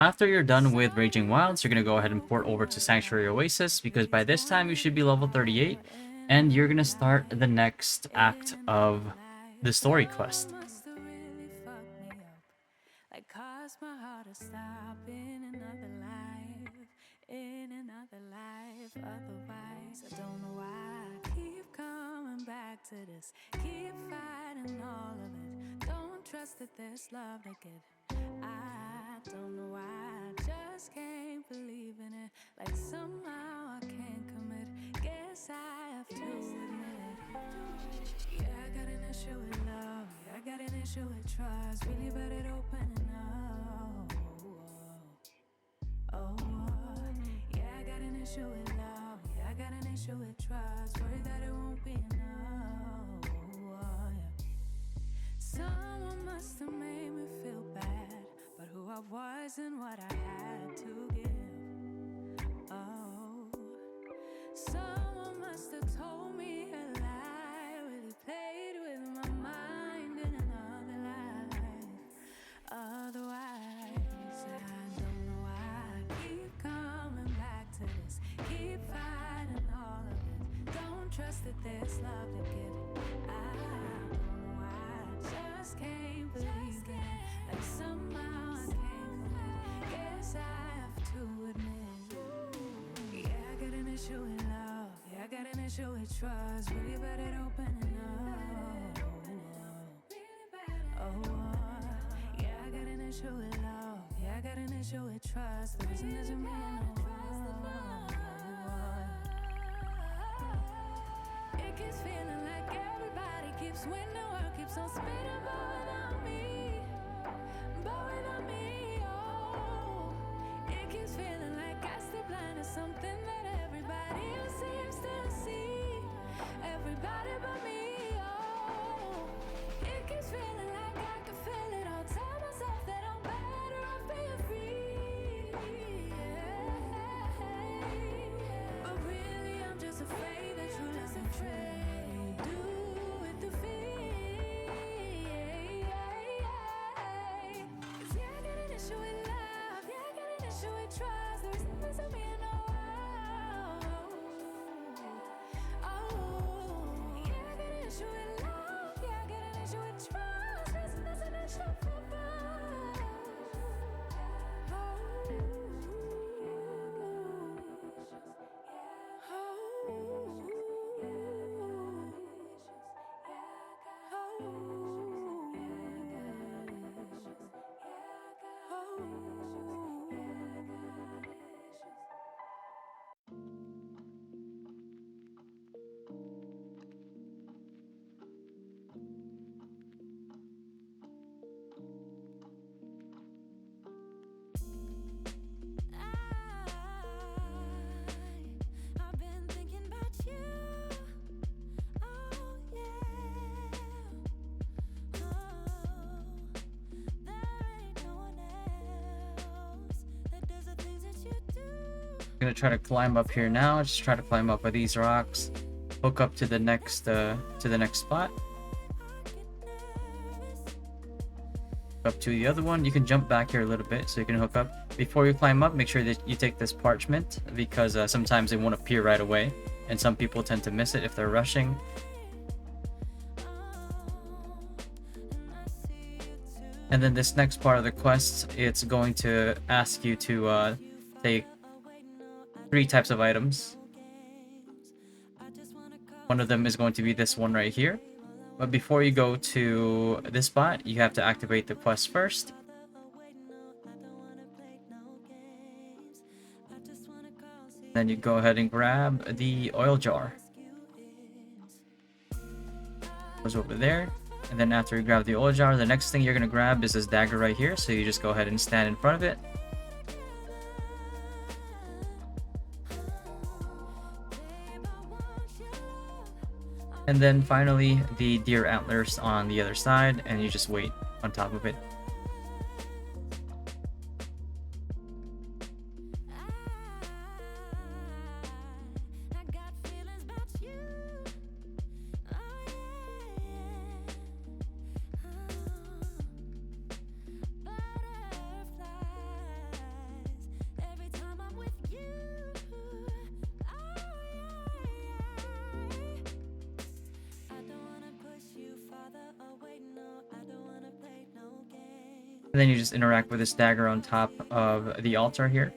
After you're done with Raging Wilds, you're going to go ahead and port over to Sanctuary Oasis, because by this time you should be level 38, and you're going to start the next act of the story quest. Like caused my heart to stop in another life, otherwise I don't know why I keep coming back to this, keep fighting all of it, don't trust that there's love that good, I don't know why I just can't believe in it, like somehow I can't commit, guess I have to admit it, yeah I got an issue with love, yeah I got an issue with trust, really bad at opening up. Oh, yeah, I got an issue with love. Yeah, I got an issue with trust. Worried that it won't be enough. Yeah. Someone must have made me feel bad, but who I was and what I had to give. Oh, someone must have told me a lie, really played with my mind in another life. Otherwise, I don't know why I keep coming back to this, keep fighting all of it. Don't trust that there's love to give. I don't know why I just can't believe it. Like somehow I can't commit. Guess I have to admit. Yeah, I got an issue with love. Yeah, I got an issue with trust. Really bad at opening up. Oh. Yeah, I got an issue with love. Yeah, I got an issue with trust. The reason doesn't mean no. It keeps feeling like everybody keeps winning, the world keeps on spinning, but without me, oh. It keeps feeling like I stay blind to something that everybody else seems to see. Everybody but me, oh. It keeps feeling like I can feel it all. Tell myself that I'm better off being free. But really I'm just afraid that you listen afraid. Do it to feel. 'Cause yeah, I got an issue with love. Yeah, I got an issue with trust. There's nothing to me in the world. Oh, yeah, I got an issue with love. Yeah, I got an issue with trust. There's an issue for both. I've been thinking about you. Oh yeah. Oh, there ain't no one else that does the things that you do. I'm going to try to climb up here now. Just try to climb up by these rocks. Hook up to the next spot. Up to the other one. You can jump back here a little bit so you can hook up. Before you climb up, make sure that you take this parchment, because sometimes it won't appear right away, and some people tend to miss it if they're rushing. And then this next part of the quest, it's going to ask you to take 3 types of items. One of them is going to be this one right here. But before you go to this spot, you have to activate the quest first. Then you go ahead and grab the oil jar. Goes over there. And then after you grab the oil jar, the next thing you're going to grab is this dagger right here. So you just go ahead and stand in front of it. And then finally, the deer antlers on the other side, and you just wait on top of it. And then you just interact with this dagger on top of the altar here.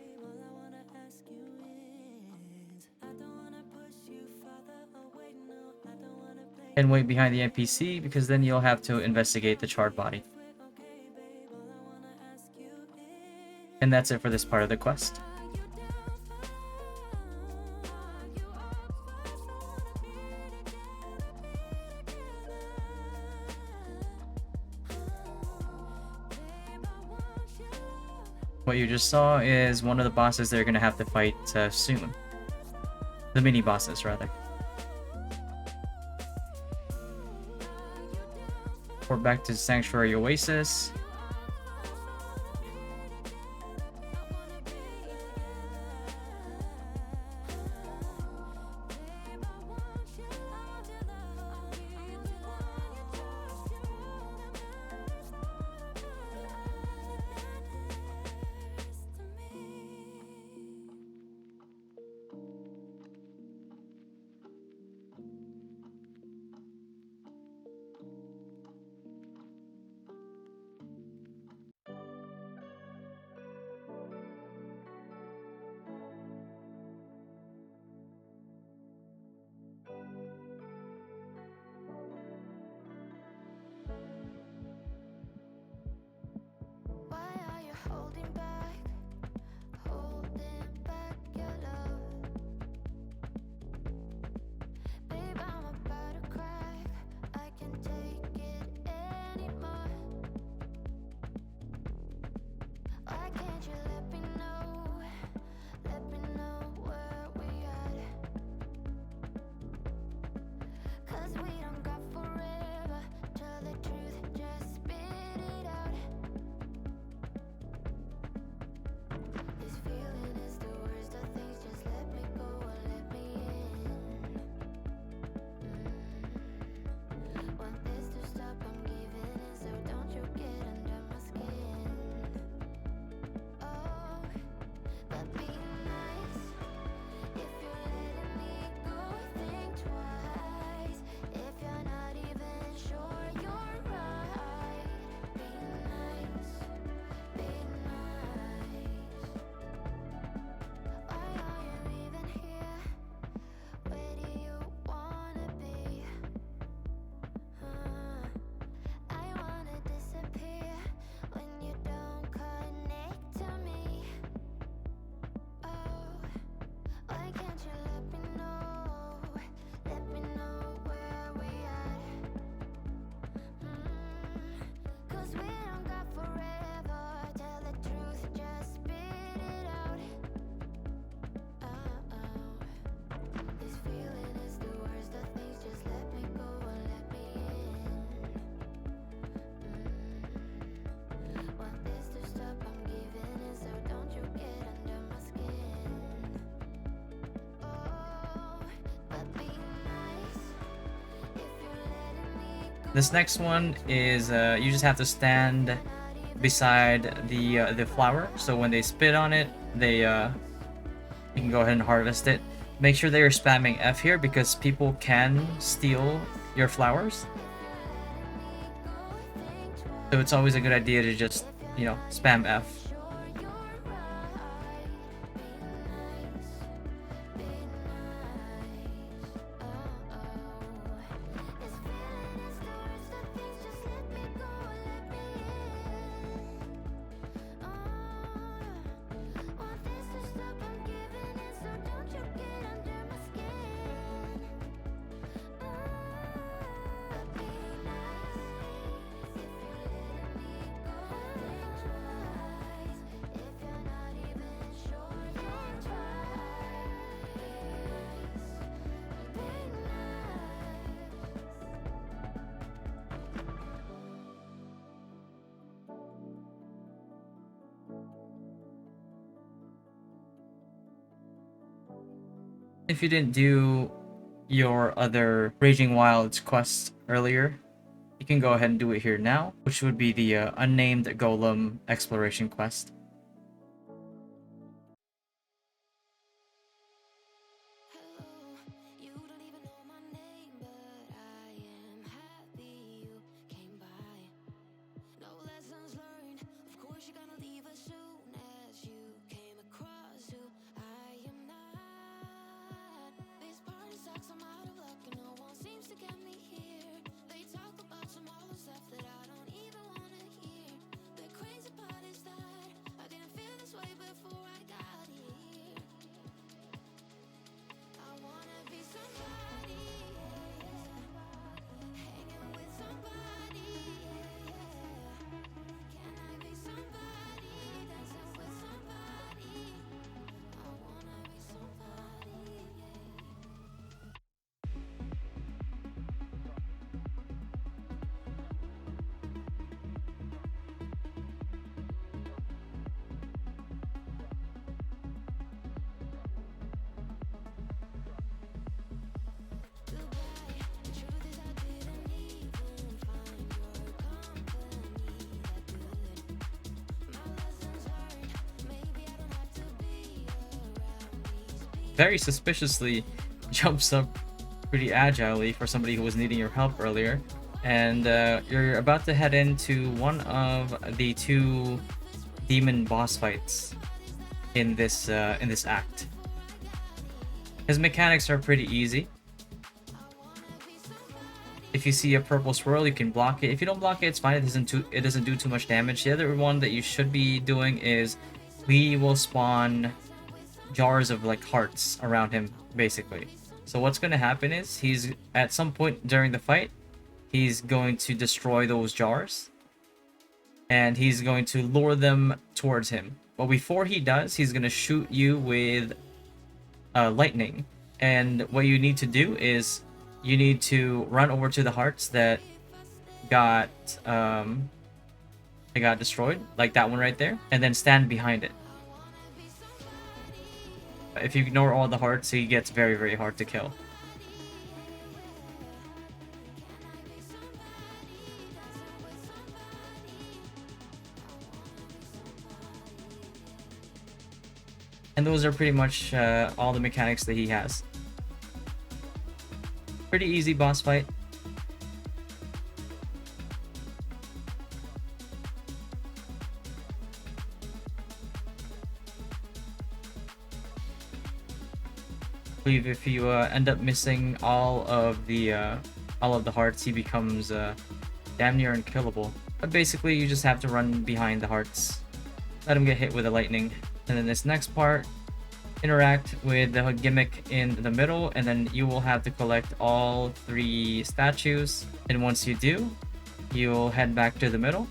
And wait behind the NPC, because then you'll have to investigate the charred body. And that's it for this part of the quest. What you just saw is one of the bosses they're going to have to fight soon. The mini bosses, rather. We're back to Sanctuary Oasis. Why are you holding back your love? Babe, I'm about to crack. I can't take it anymore. Why can't you let me know where we at? 'Cause we don't got forever. Tell the truth, just spit it out. This feeling is the worst of things. Just let me go and let me in. Want this to stop, I'm giving in, so don't you get under my skin. Oh, but be nice. If you're letting me go, think twice. If you're not even sure you're right, be nice, be nice. Why are you even here? Where do you wanna be? I wanna disappear when you don't connect to me. Oh, why can't you let me know where we at? 'Cause we don't got forever. Tell the truth, just spit it out. This feeling is the worst of things. Just let me go and let me in. Want this to stop, I'm giving in, so don't you get under my skin. Oh, but be nice. If you're letting me go, This next one is you just have to stand beside the flower. So when they spit on it, they you can go ahead and harvest it. Make sure that you're spamming F here because people can steal your flowers. So it's always a good idea to just, you know, spam F. sure you're right. Be nice, be nice. This feeling is the worst of things. Just let me go and let me in. Want this to stop, I'm giving in, so don't you get under my skin. But be nice. If you're letting me go, think twice. If you're not even sure you're right, be If you didn't do your other Raging Wilds quest earlier, you can go ahead and do it here now, which would be the Unnamed Golem exploration quest. Hello, you don't even know my name, but I am happy you came by. No lessons learned very suspiciously jumps up pretty agilely for somebody who was needing your help earlier. And you're about to head into one of the 2 demon boss fights in this act. His mechanics are pretty easy. If you see a purple swirl, you can block it. If you don't block it, it's fine. It doesn't do too much damage. The other one that you should be doing is we will spawn jars of like hearts around him, basically. So what's going to happen is he's at some point during the fight, he's going to destroy those jars, and he's going to lure them towards him. But before he does, he's going to shoot you with lightning. And what you need to do is you need to run over to the hearts that got destroyed, like that one right there, and then stand behind it. If you ignore all the hearts, he gets very, very hard to kill. And those are pretty much all the mechanics that he has. Pretty easy boss fight. I believe if you end up missing all of the hearts, he becomes damn near unkillable. But basically, you just have to run behind the hearts, let him get hit with the lightning, and then this next part, interact with the gimmick in the middle, and then you will have to collect all 3 statues. And once you do, you'll head back to the middle,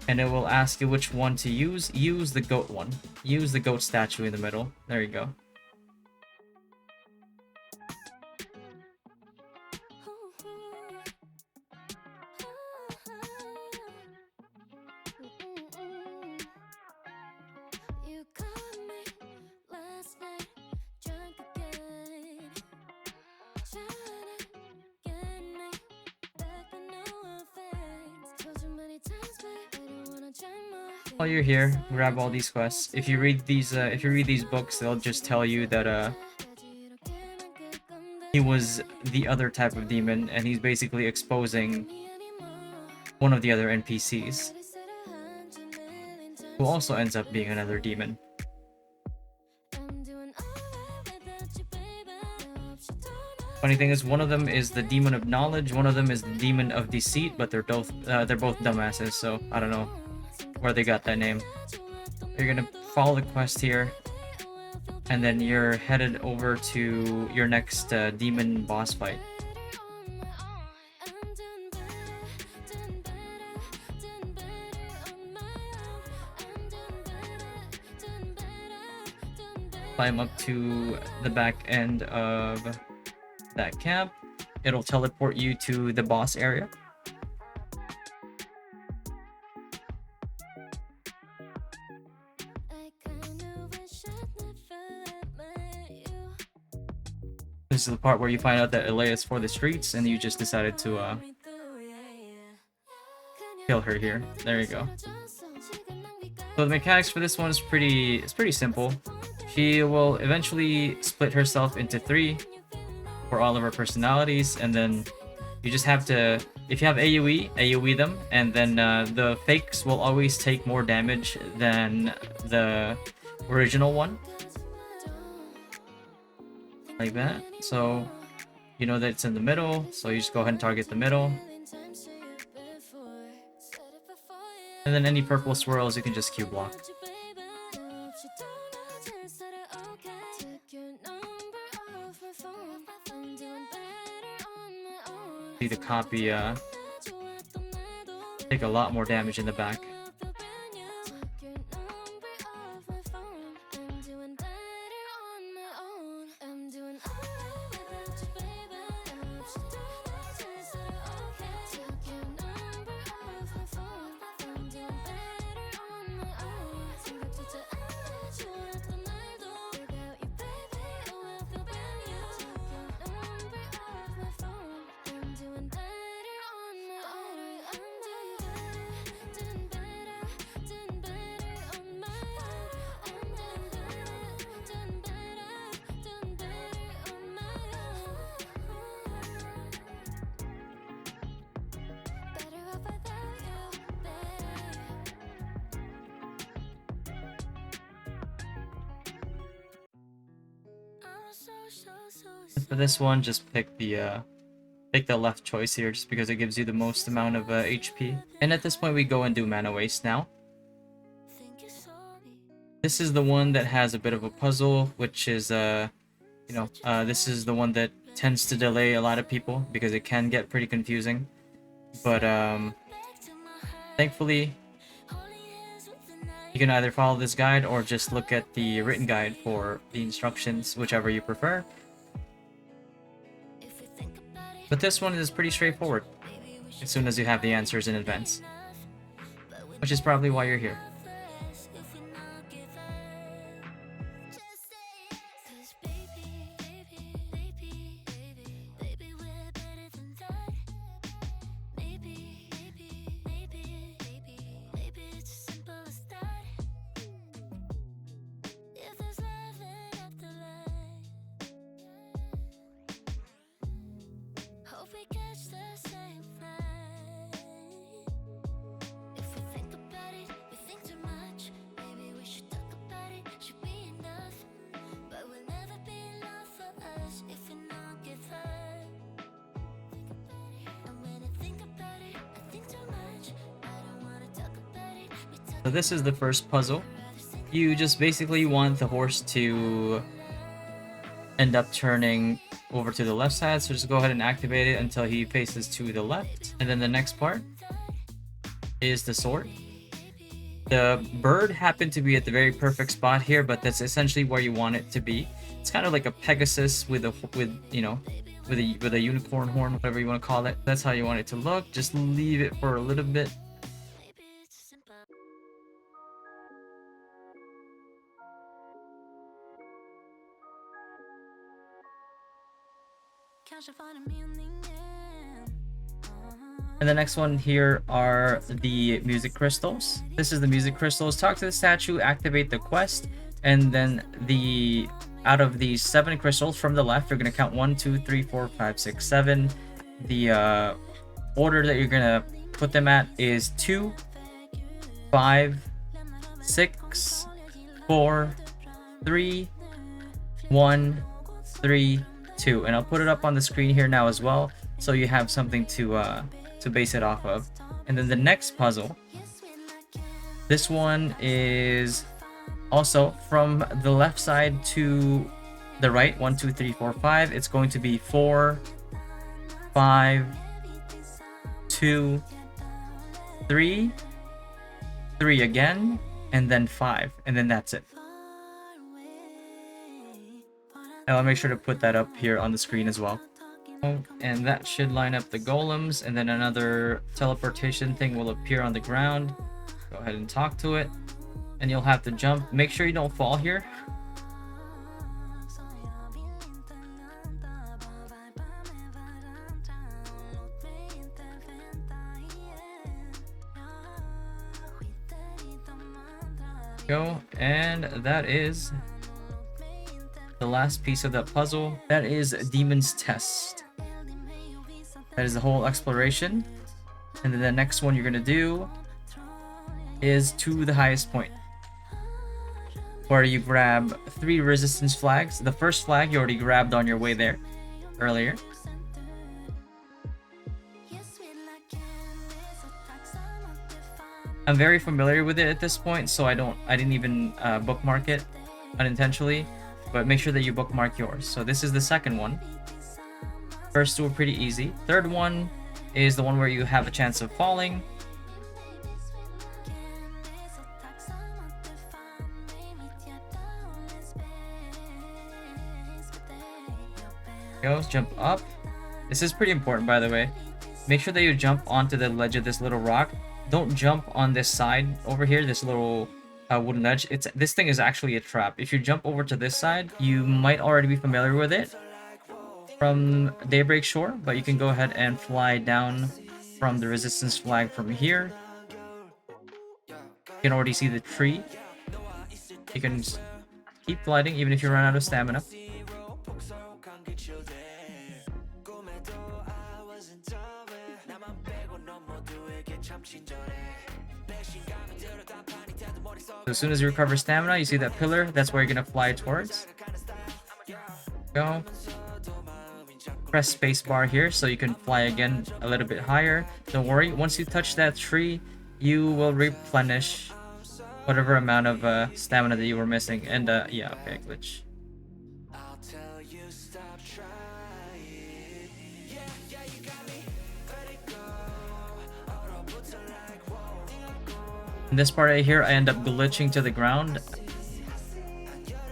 and it will ask you which one to use. Use the goat one. Use the goat statue in the middle. There you go. While you're here, grab all these quests. If you read these books, they'll just tell you that he was the other type of demon, and he's basically exposing one of the other NPCs, who also ends up being another demon. Funny thing is, one of them is the demon of knowledge, one of them is the demon of deceit, but they're both dumbasses, so I don't know where they got that name. You're gonna follow the quest here, and then you're headed over to your next demon boss fight. Climb up to the back end of that camp. It'll teleport you to the boss area. This is the part where you find out that Elias for the streets, and you just decided to kill her here. There you go. So the mechanics for this one is pretty simple. She will eventually split herself into 3 for all of her personalities, and then you just have to, if you have AoE them, and then the fakes will always take more damage than the original one. Like that. So you know that it's in the middle, so you just go ahead and target the middle. And then any purple swirls you can just Q block. See the copy take a lot more damage in the back. For this one, just pick the left choice here, just because it gives you the most amount of HP. And at this point, we go and do mana waste now. This is the one that has a bit of a puzzle, which is this is the one that tends to delay a lot of people because it can get pretty confusing. But thankfully, you can either follow this guide or just look at the written guide for the instructions, whichever you prefer. But this one is pretty straightforward, as soon as you have the answers in advance. Which is probably why you're here. So this is the first puzzle. You just basically want the horse to end up turning over to the left side, so just go ahead and activate it until he faces to the left. And then the next part is the sword. The bird happened to be at the very perfect spot here, but that's essentially where you want it to be. It's kind of like a Pegasus with a unicorn horn, whatever you want to call it. That's how you want it to look. Just leave it for a little bit. And the next one here are the music crystals. This is the music crystals. Talk to the statue, activate the quest, and then out of these 7 crystals from the left, you're gonna count 1, 2, 3, 4, 5, 6, 7. The order that you're gonna put them at is 2, 5, 6, 4, 3, 1, 3, 2. And I'll put it up on the screen here now as well, so you have something to base it off of. And then the next puzzle, this one is also from the left side to the right. 1, 2, 3, 4, 5. It's going to be 4, 5, 2, 3, 3 again, and then 5, and then that's it. And I'll make sure to put that up here on the screen as well. And that should line up the golems, and then another teleportation thing will appear on the ground. Go ahead and talk to it, and you'll have to jump. Make sure you don't fall here. Go, and that is the last piece of that puzzle. That is Demon's Test. That is the whole exploration. And then the next one you're gonna do is to the highest point, where you grab 3 resistance flags. The first flag you already grabbed on your way there earlier. I'm very familiar with it at this point, so I didn't even bookmark it unintentionally, but make sure that you bookmark yours. So this is the second one. First 2 are pretty easy. Third one is the one where you have a chance of falling. Go, jump up. This is pretty important, by the way. Make sure that you jump onto the ledge of this little rock. Don't jump on this side over here, this little wooden ledge. This thing is actually a trap. If you jump over to this side, you might already be familiar with it from Daybreak Shore, but you can go ahead and fly down from the resistance flag from here. You can already see the tree. You can keep gliding even if you run out of stamina. So as soon as you recover stamina, you see that pillar, that's where you're gonna fly towards. Go. press spacebar here so you can fly again a little bit higher. Don't worry, once you touch that tree, you will replenish whatever amount of stamina that you were missing. And yeah, okay, glitch. In this part right here, I end up glitching to the ground,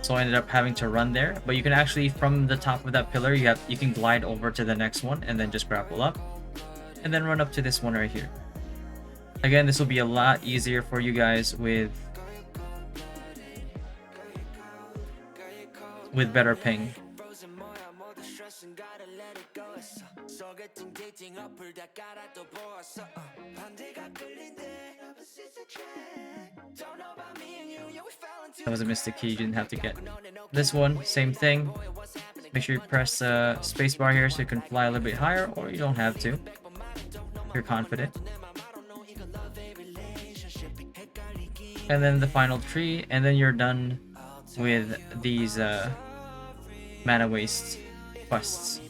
so I ended up having to run there. But you can actually, from the top of that pillar, you can glide over to the next one and then just grapple up and then run up to this one right here. Again, this will be a lot easier for you guys with better ping. That was a mystic key, you didn't have to get. This one, same thing. Make sure you press spacebar here so you can fly a little bit higher, or you don't have to. You're confident. And then the final tree, and then you're done with these Manawastes quests.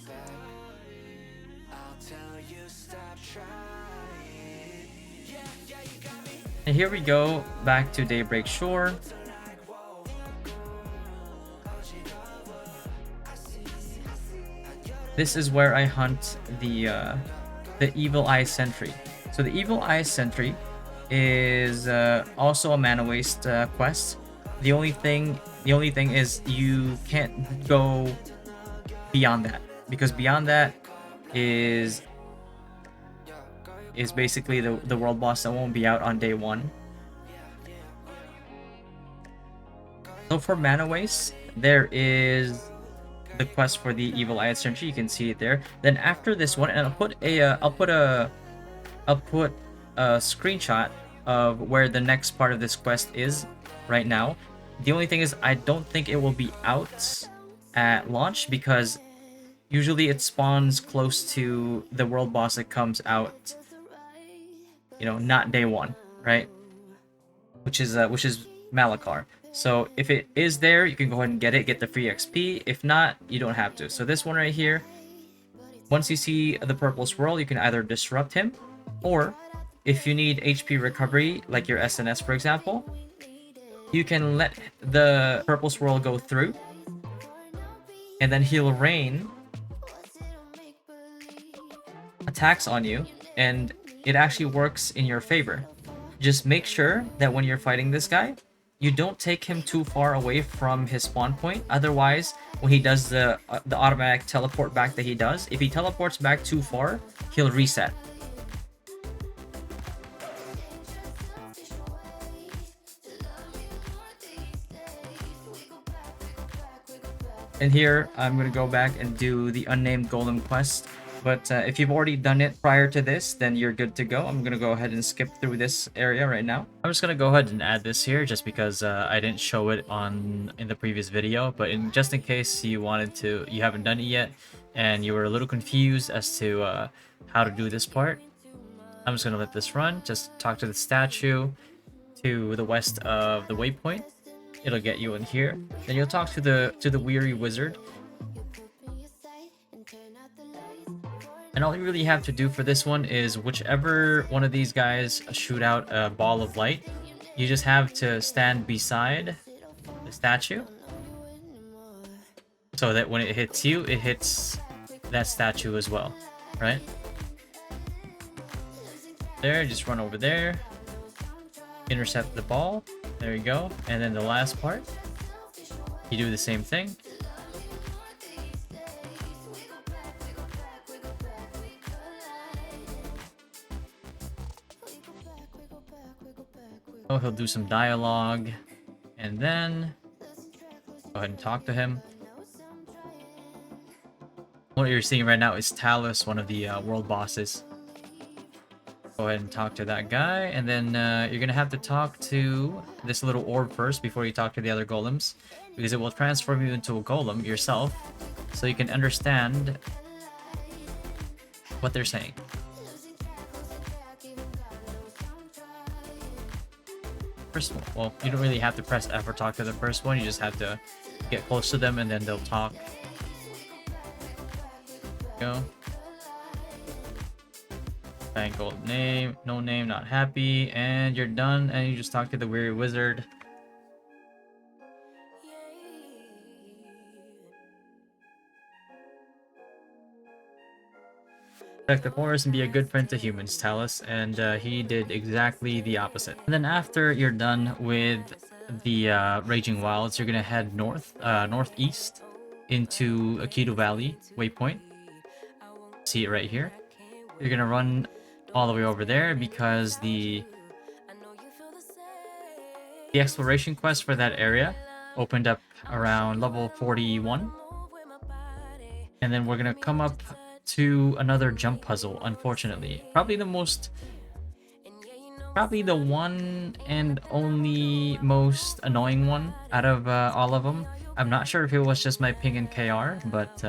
And here we go back to Daybreak Shore. This is where I hunt the evil Eye Sentry. So the evil Eye Sentry is also a Manawaste quest. The only thing is you can't go beyond that, because beyond that is basically the world boss that won't be out on day 1. So for Manawaste, there is the quest for the evil Eye Sentry. You can see it there. Then after this one, and I'll put a screenshot of where the next part of this quest is right now. The only thing is, I don't think it will be out at launch, because usually it spawns close to the world boss that comes out, you know, not day 1, right? Which is Malachar. So if it is there, you can go ahead and get the free XP. If not, you don't have to. So this one right here, once you see the purple swirl, you can either disrupt him, or if you need HP recovery, like your SNS for example, you can let the purple swirl go through, and then he'll rain attacks on you, and it actually works in your favor. Just make sure that when you're fighting this guy, you don't take him too far away from his spawn point. Otherwise, when he does the automatic teleport back that he does, if he teleports back too far, he'll reset. And here, I'm going to go back and do the Unnamed Golem Quest. But if you've already done it prior to this, then you're good to go. I'm going to go ahead and skip through this area right now. I'm just going to go ahead and add this here just because I didn't show it in the previous video. But just in case you haven't done it yet, and you were a little confused as to how to do this part, I'm just going to let this run. Just talk to the statue to the west of the waypoint. It'll get you in here. Then you'll talk to the weary wizard. And all you really have to do for this one is whichever one of these guys shoot out a ball of light, you just have to stand beside the statue, so that when it hits you, it hits that statue as well, right? There, just run over there, intercept the ball, there you go. And then the last part, you do the same thing. Oh, he'll do some dialogue, and then go ahead and talk to him. What you're seeing right now is Talus, one of the world bosses. Go ahead and talk to that guy, and then you're gonna have to talk to this little orb first before you talk to the other golems, because it will transform you into a golem yourself, so you can understand what they're saying. First one, well, you don't really have to press F or talk to the first one, you just have to get close to them and then they'll talk. Go. Thank gold name, no name, not happy, and you're done. And you just talk to the weary wizard. Protect the forest and be a good friend to humans, Talus, and he did exactly the opposite. And then after you're done with the Raging Wilds, you're gonna head northeast into Akidu Valley waypoint. See it right here. You're gonna run all the way over there because the exploration quest for that area opened up around level 41, and then we're gonna come up to another jump puzzle. Unfortunately, probably the one and only most annoying one out of all of them. I'm not sure if it was just my ping and KR, but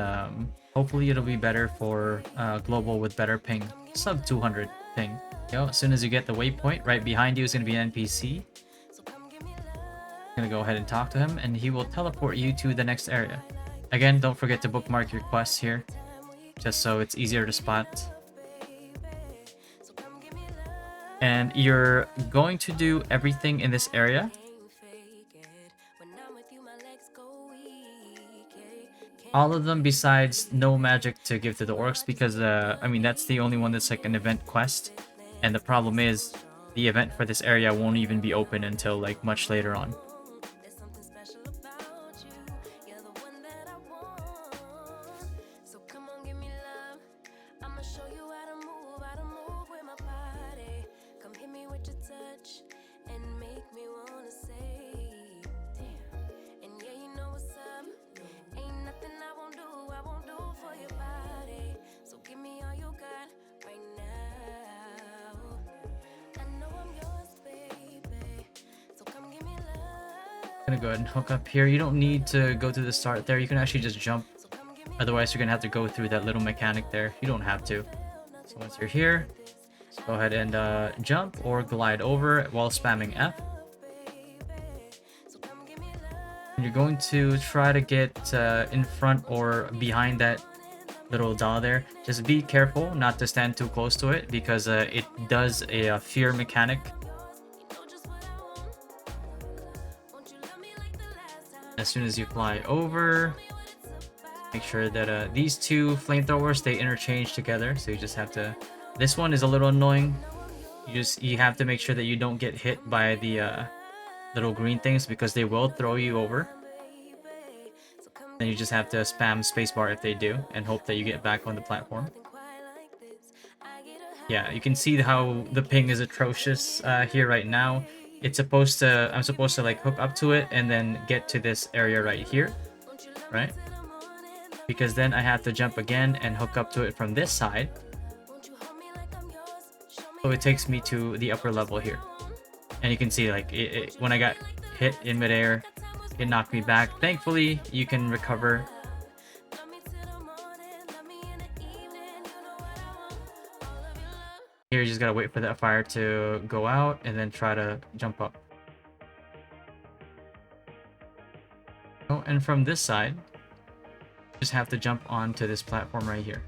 hopefully it'll be better for global with better ping, sub 200 ping. As soon as you get the waypoint, right behind you is going to be an NPC. I'm going to go ahead and talk to him, and he will teleport you to the next area. Again, don't forget to bookmark your quests here, just so it's easier to spot. And you're going to do everything in this area. All of them besides no magic to give to the orcs, because I mean, that's the only one that's like an event quest. And the problem is the event for this area won't even be open until like much later on. Gonna go ahead and hook up here. You don't need to go to the start there. You can actually just jump. Otherwise, you're gonna have to go through that little mechanic there. You don't have to. So once you're here, just go ahead and jump or glide over while spamming F. And you're going to try to get in front or behind that little doll there. Just be careful not to stand too close to it, because it does a fear mechanic. As soon as you fly over, make sure that these two flamethrowers, they interchange together. So you just have to, this one is a little annoying. You have to make sure that you don't get hit by the little green things, because they will throw you over. Then you just have to spam spacebar if they do, and hope that you get back on the platform. Yeah, you can see how the ping is atrocious here right now. It's supposed to, I'm supposed to like hook up to it and then get to this area right here, right? Because then I have to jump again and hook up to it from this side. So it takes me to the upper level here. And you can see like when I got hit in midair, it knocked me back. Thankfully, you can recover. Here, you just gotta wait for that fire to go out and then try to jump up. Oh, and from this side, you just have to jump onto this platform right here.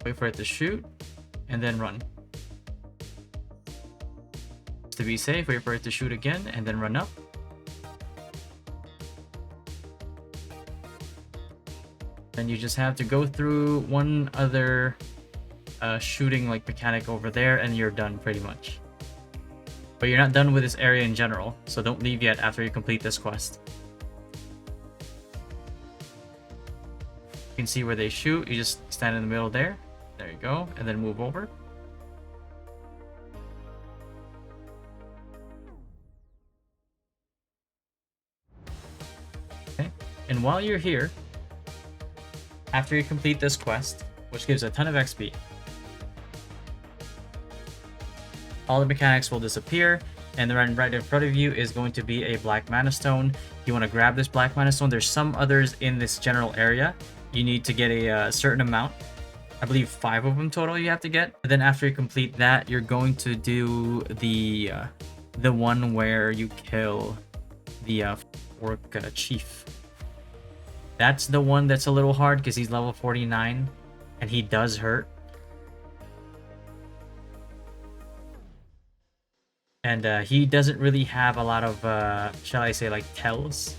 Wait for it to shoot, and then run. To be safe, wait for it to shoot again, and then run up. Then you just have to go through one other shooting like mechanic over there, and you're done pretty much. But you're not done with this area in general, so don't leave yet after you complete this quest. You can see where they shoot. You just stand in the middle there. There you go, and then move over. Okay, and while you're here, after you complete this quest, which gives a ton of XP, all the mechanics will disappear, and then right in front of you is going to be a black mana stone. You want to grab this black mana stone. There's some others in this general area. You need to get a certain amount. I believe 5 of them total you have to get. And then after you complete that, you're going to do the one where you kill the orc chief. That's the one that's a little hard because he's level 49 and he does hurt. And he doesn't really have a lot of, shall I say, like tells.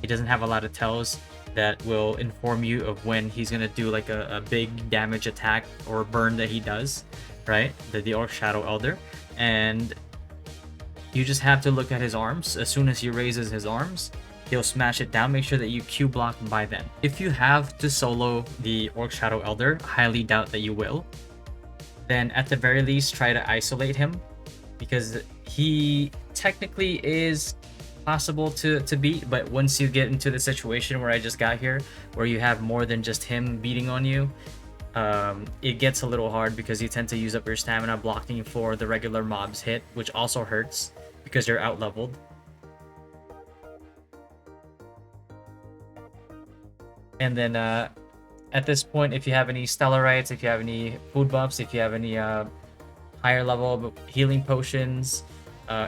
He doesn't have a lot of tells that will inform you of when he's going to do like a big damage attack or burn that he does, right? The Orc Shadow Elder. And you just have to look at his arms. As soon as he raises his arms, he'll smash it down. Make sure that you Q block by then. If you have to solo the Orc Shadow Elder, highly doubt that you will, then at the very least try to isolate him, because he technically is possible to beat, but once you get into the situation where I just got here, where you have more than just him beating on you, it gets a little hard because you tend to use up your stamina blocking for the regular mobs hit, which also hurts because you're out leveled. And then at this point, if you have any Stellarites, if you have any food buffs, if you have any higher level healing potions,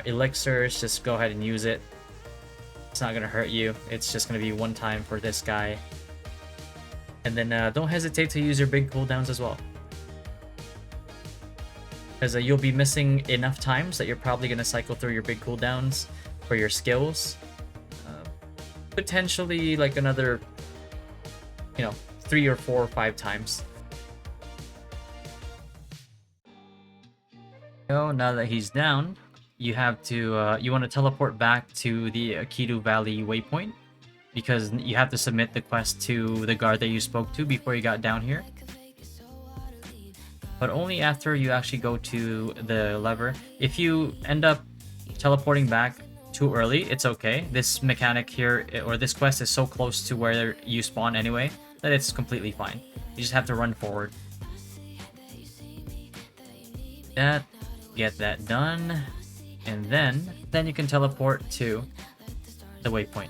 elixirs, just go ahead and use it. It's not going to hurt you. It's just going to be one time for this guy. And then don't hesitate to use your big cooldowns as well. Because you'll be missing enough times that you're probably going to cycle through your big cooldowns for your skills. Potentially like another, 3 or 4 or 5 times. So now that he's down, you have to you want to teleport back to the Akidu Valley waypoint, because you have to submit the quest to the guard that you spoke to before you got down here. But only after you actually go to the lever. If you end up teleporting back too early, it's okay. This mechanic here, or this quest, is so close to where you spawn anyway that it's completely fine. You just have to run forward. Get that done, and then you can teleport to the waypoint.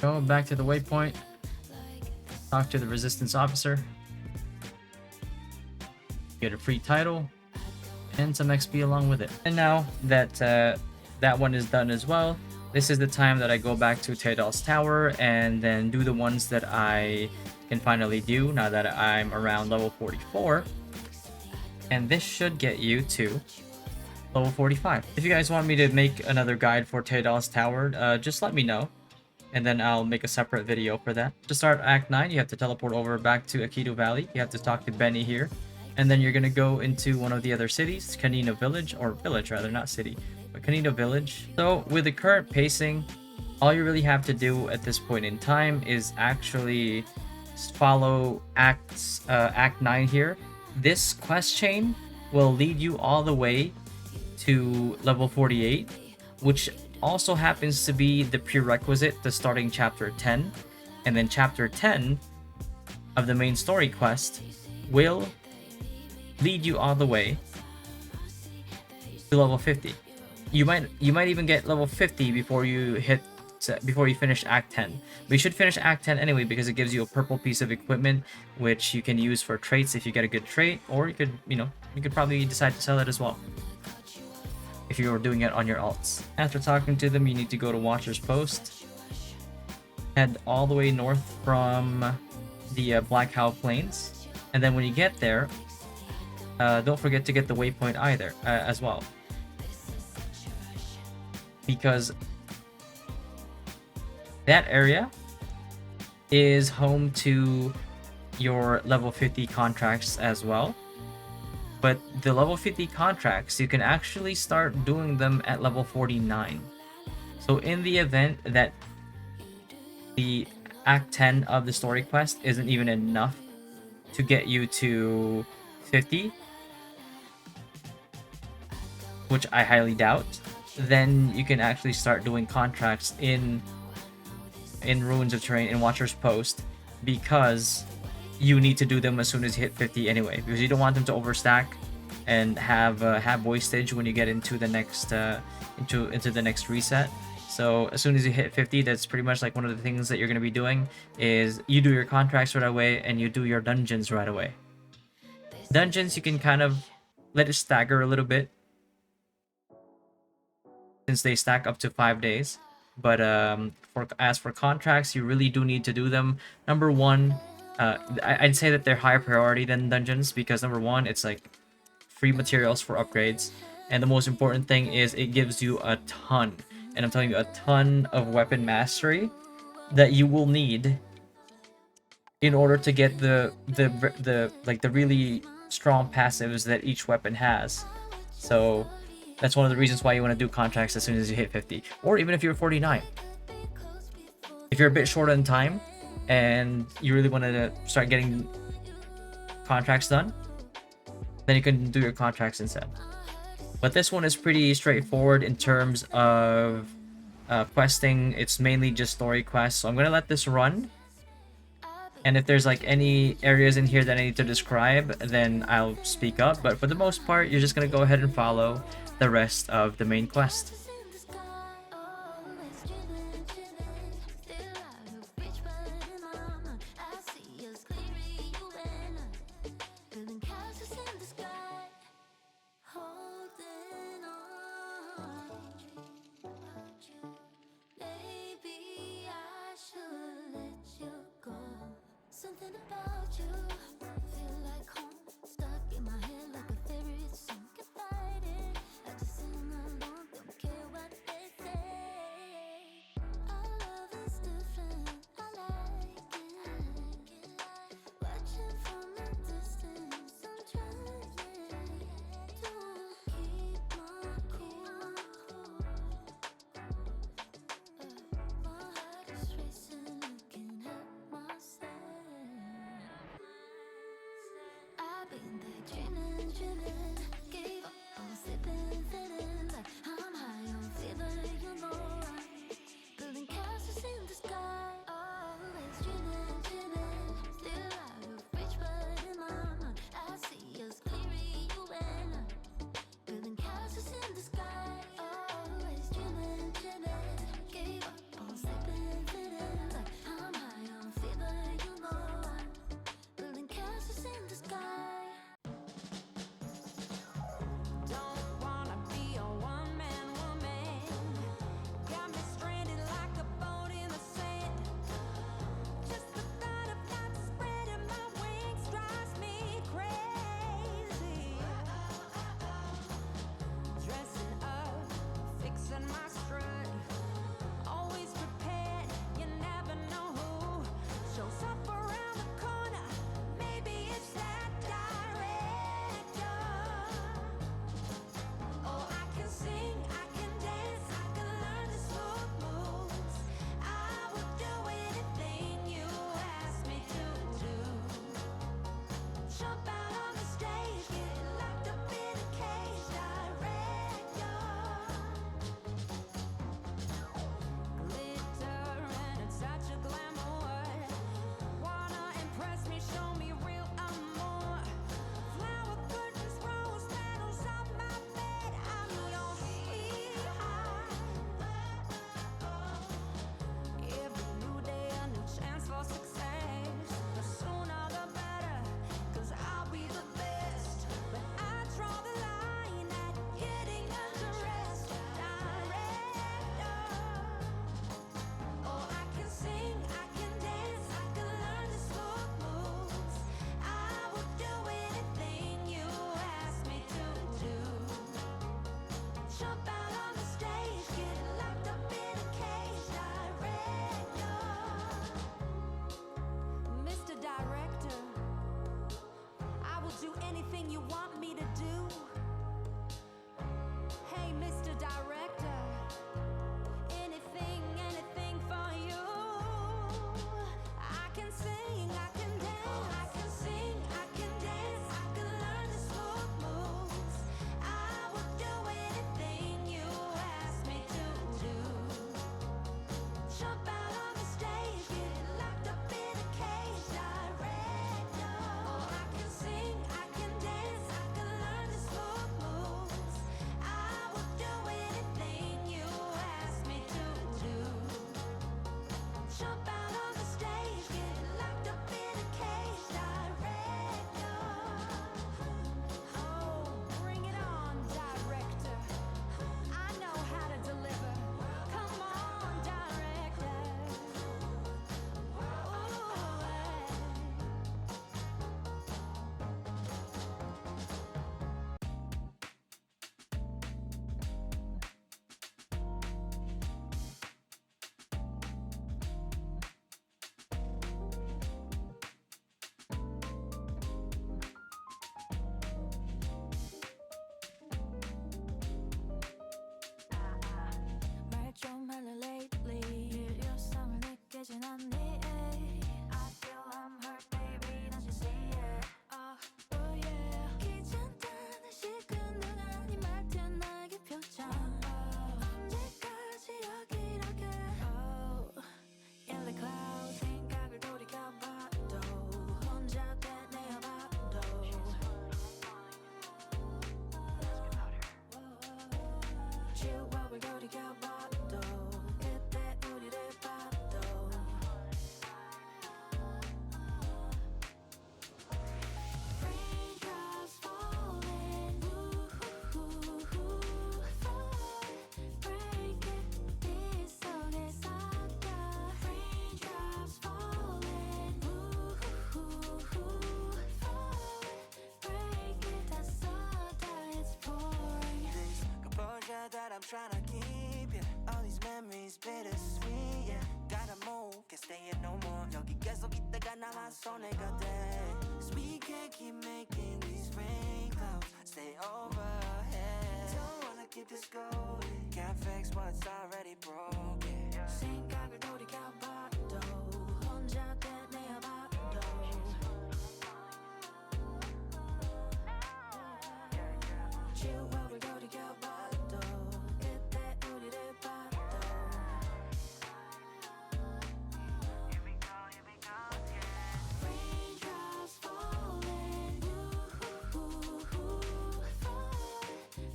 Go back to the waypoint, talk to the resistance officer, get a free title, and some XP along with it. And now that that one is done as well, this is the time that I go back to Taedal's tower and then do the ones that I can finally do now that I'm around level 44. And this should get you to level 45. If you guys want me to make another guide for Taedal's tower, just let me know, and then I'll make a separate video for that. To start Act 9, you have to teleport over back to Akidu Valley. You have to talk to Benny here, and then you're going to go into one of the other cities, Canina Village, or village rather, not city, but Canina Village. So with the current pacing, all you really have to do at this point in time is actually follow Act 9 here. This quest chain will lead you all the way to level 48, which also happens to be the prerequisite to starting chapter 10. And then chapter 10 of the main story quest will lead you all the way to level 50. You might even get level 50 before you finish Act 10. We should finish Act 10 anyway because it gives you a purple piece of equipment which you can use for traits if you get a good trait, or you could probably decide to sell it as well if you were doing it on your alts. After talking to them, you need to go to Watcher's Post, head all the way north from the Black Howe Plains, and then when you get there, don't forget to get the waypoint either as well, because that area is home to your level 50 contracts as well. But the level 50 contracts, you can actually start doing them at level 49. So in the event that the Act 10 of the story quest isn't even enough to get you to 50, which I highly doubt, then you can actually start doing contracts in Ruins of Terrain, in Watcher's Post, because you need to do them as soon as you hit 50 anyway, because you don't want them to overstack and have wastage when you get into the next into the next reset. So as soon as you hit 50, that's pretty much like one of the things that you're going to be doing is you do your contracts right away and you do your dungeons right away. Dungeons, you can kind of let it stagger a little bit since they stack up to 5 days. But as for contracts, you really do need to do them. Number one, I'd say that they're higher priority than dungeons because number one, it's like free materials for upgrades, and the most important thing is it gives you a ton, and I'm telling you, a ton of weapon mastery that you will need in order to get the really strong passives that each weapon has. So that's one of the reasons why you want to do contracts as soon as you hit 50, or even if you're 49. If you're a bit short on time and you really want to start getting contracts done, then you can do your contracts instead. But this one is pretty straightforward in terms of questing. It's mainly just story quests, so I'm gonna let this run. And if there's like any areas in here that I need to describe, then I'll speak up. But for the most part, you're just gonna go ahead and follow the rest of the main quest. Something about you feel like home, stuck in my head like a favorite song. Can't fight it, I just sing along, don't care what they say. Our love is different, I like it. Watching from a distance, I'm trying to keep my cool. My heart is racing, I can't help myself. I've been there dreaming, gave up on sleeping, feeling like I'm high on fever, you know I'm building castles in the sky, always dreaming, still out of reach, but in my mind I see us clearly, you and I, building castles in the sky, always dreaming, gave up on sleeping, feeling like I'm high on fever, you know I'm building castles in the sky. trying to keep, yeah. All these memories bittersweet, yeah. Gotta move, can't stay here no more. 여기 계속 있다가 나만 손해가 돼. 'Cause we can't keep making these rain clouds stay overhead. Don't wanna keep this going. Can't fix what's already broken. 생각을 돌이켜봐도 혼자 되뇌어봐도 추억을 돌이켜봐도 그때 우리를 봐도 Raindrops falling,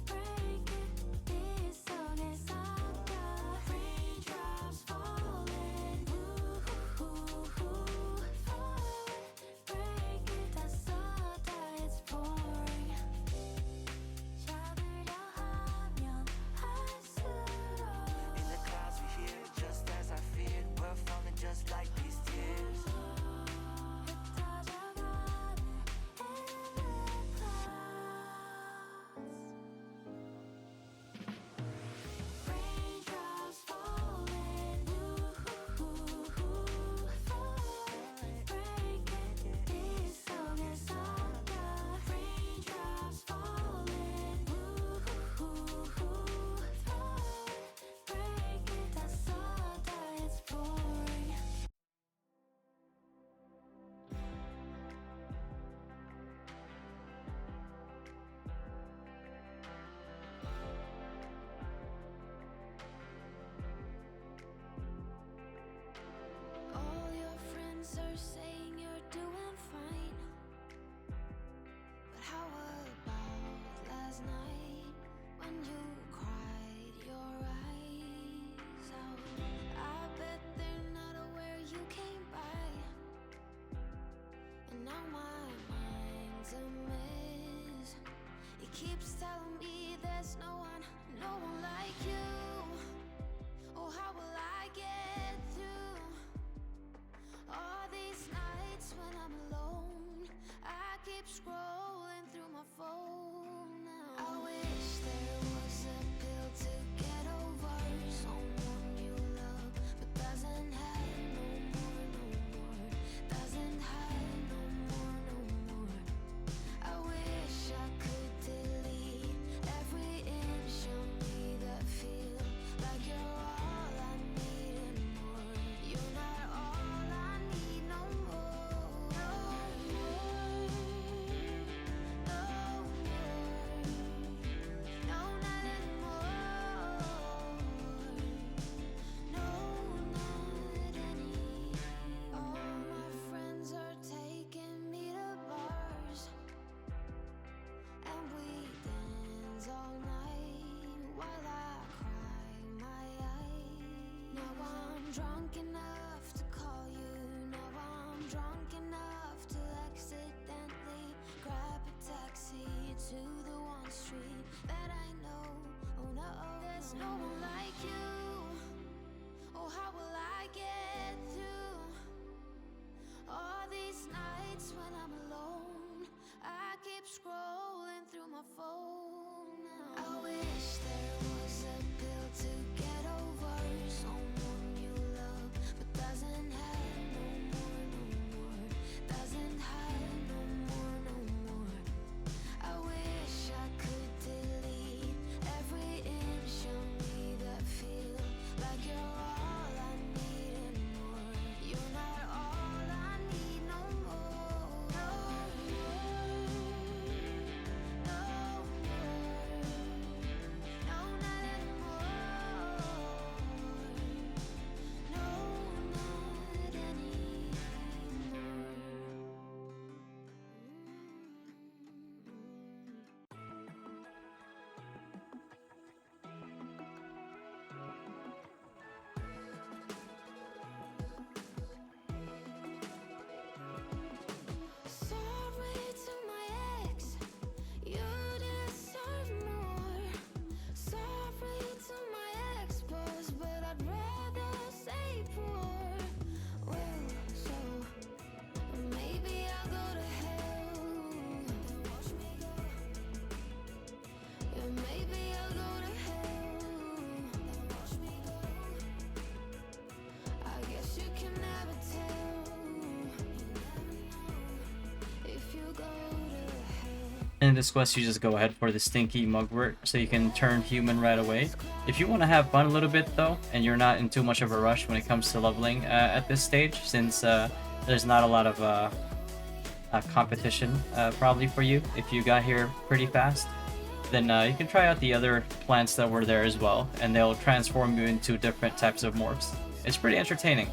breaking 빗 속에 섞여. Raindrops falling, breaking 다 쏟아, it's pouring. 잡으려 하면 할수록 In the clouds we hear, just as I feared. We're falling just like these tears. 흩어져가는 in the clouds. Raindrops falling, breaking 빗 속에 섞여. Raindrops falling, breaking 다 쏟아, it's pouring. All your friends are saying you're doing fine, but how about last night when you cried your eyes out? I bet they're not aware you came by, and now my mind's a mess. It keeps telling me there's no one like you. Oh, how will I get through all these nights when I'm alone? I keep scrolling through my phone now. I wish there was a pill to get over someone you love, but doesn't have no more. Doesn't have no more. I wish I could delete every inch of me that feel like you're all I need and more. You're not all I need no more. No more. No more. No, not anymore. No, not any. All my friends are taking me to bars, and we dance all night while I cry my eyes. Now I'm drunk enough to call you. Now I'm drunk enough to accidentally grab a taxi to the one street that I know. Oh no, there's no one like you. Oh, how will I get through all these nights when I'm alone? I keep scrolling through my phone now. I wish there was a pill to get over someone you love, but doesn't have no more. Doesn't have no more. I wish I could delete every inch of me In this quest, you just go ahead for the stinky mugwort so you can turn human right away. If you want to have fun a little bit though, and you're not in too much of a rush when it comes to leveling at this stage, since there's not a lot of competition probably for you if you got here pretty fast, then you can try out the other plants that were there as well, and they'll transform you into different types of morphs. It's pretty entertaining.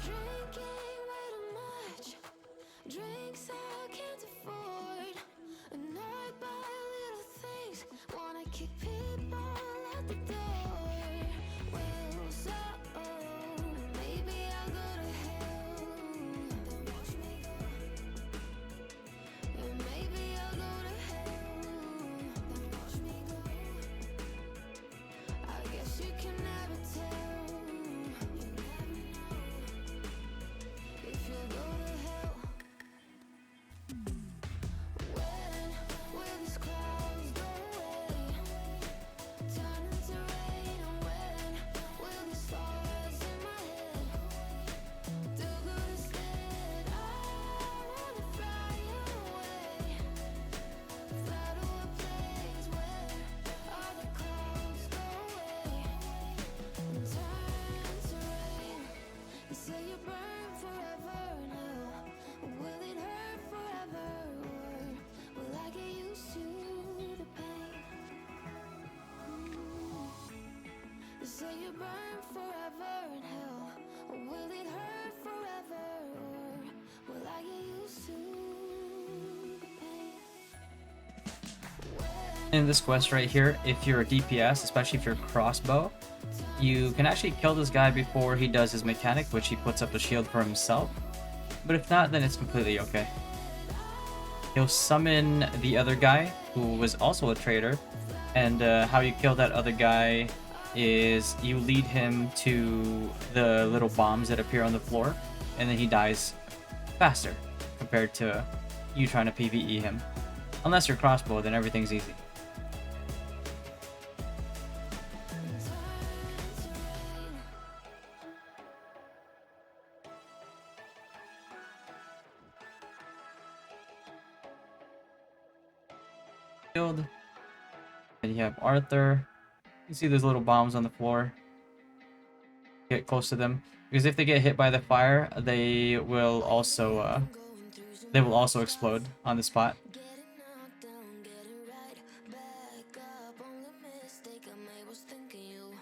Drinking way too much, drinks I can't afford. Annoyed by little things, wanna kick people out the door. Well, so maybe I'll go to hell. Then watch me go. And maybe I'll go to hell. Then watch me go. I guess you can never tell. You never know if you'll go to hell. When will these clouds go away? Turn into rain, and when will the stars in my head do good instead? I wanna fly away, fly to a place where all the clouds go away and turn to rain. You say you burn forever now. Will it hurt forever, or will I get used to the pain? You say you burn forever in hell. Will it hurt forever, or will I get used to the pain? In this quest right here, if you're a DPS, especially if you're crossbow, you can actually kill this guy before he does his mechanic, which he puts up the shield for himself. But if not, then it's completely okay. He'll summon the other guy, who was also a traitor, and how you kill that other guy is you lead him to the little bombs that appear on the floor, and then he dies faster compared to you trying to PvE him. Unless you're crossbow, then everything's easy. Shield. And you have Arthur. You see those little bombs on the floor. Get close to them, because if they get hit by the fire, they will also explode on the spot. Getting knocked down, getting right back up. Only mistake I made was thinking you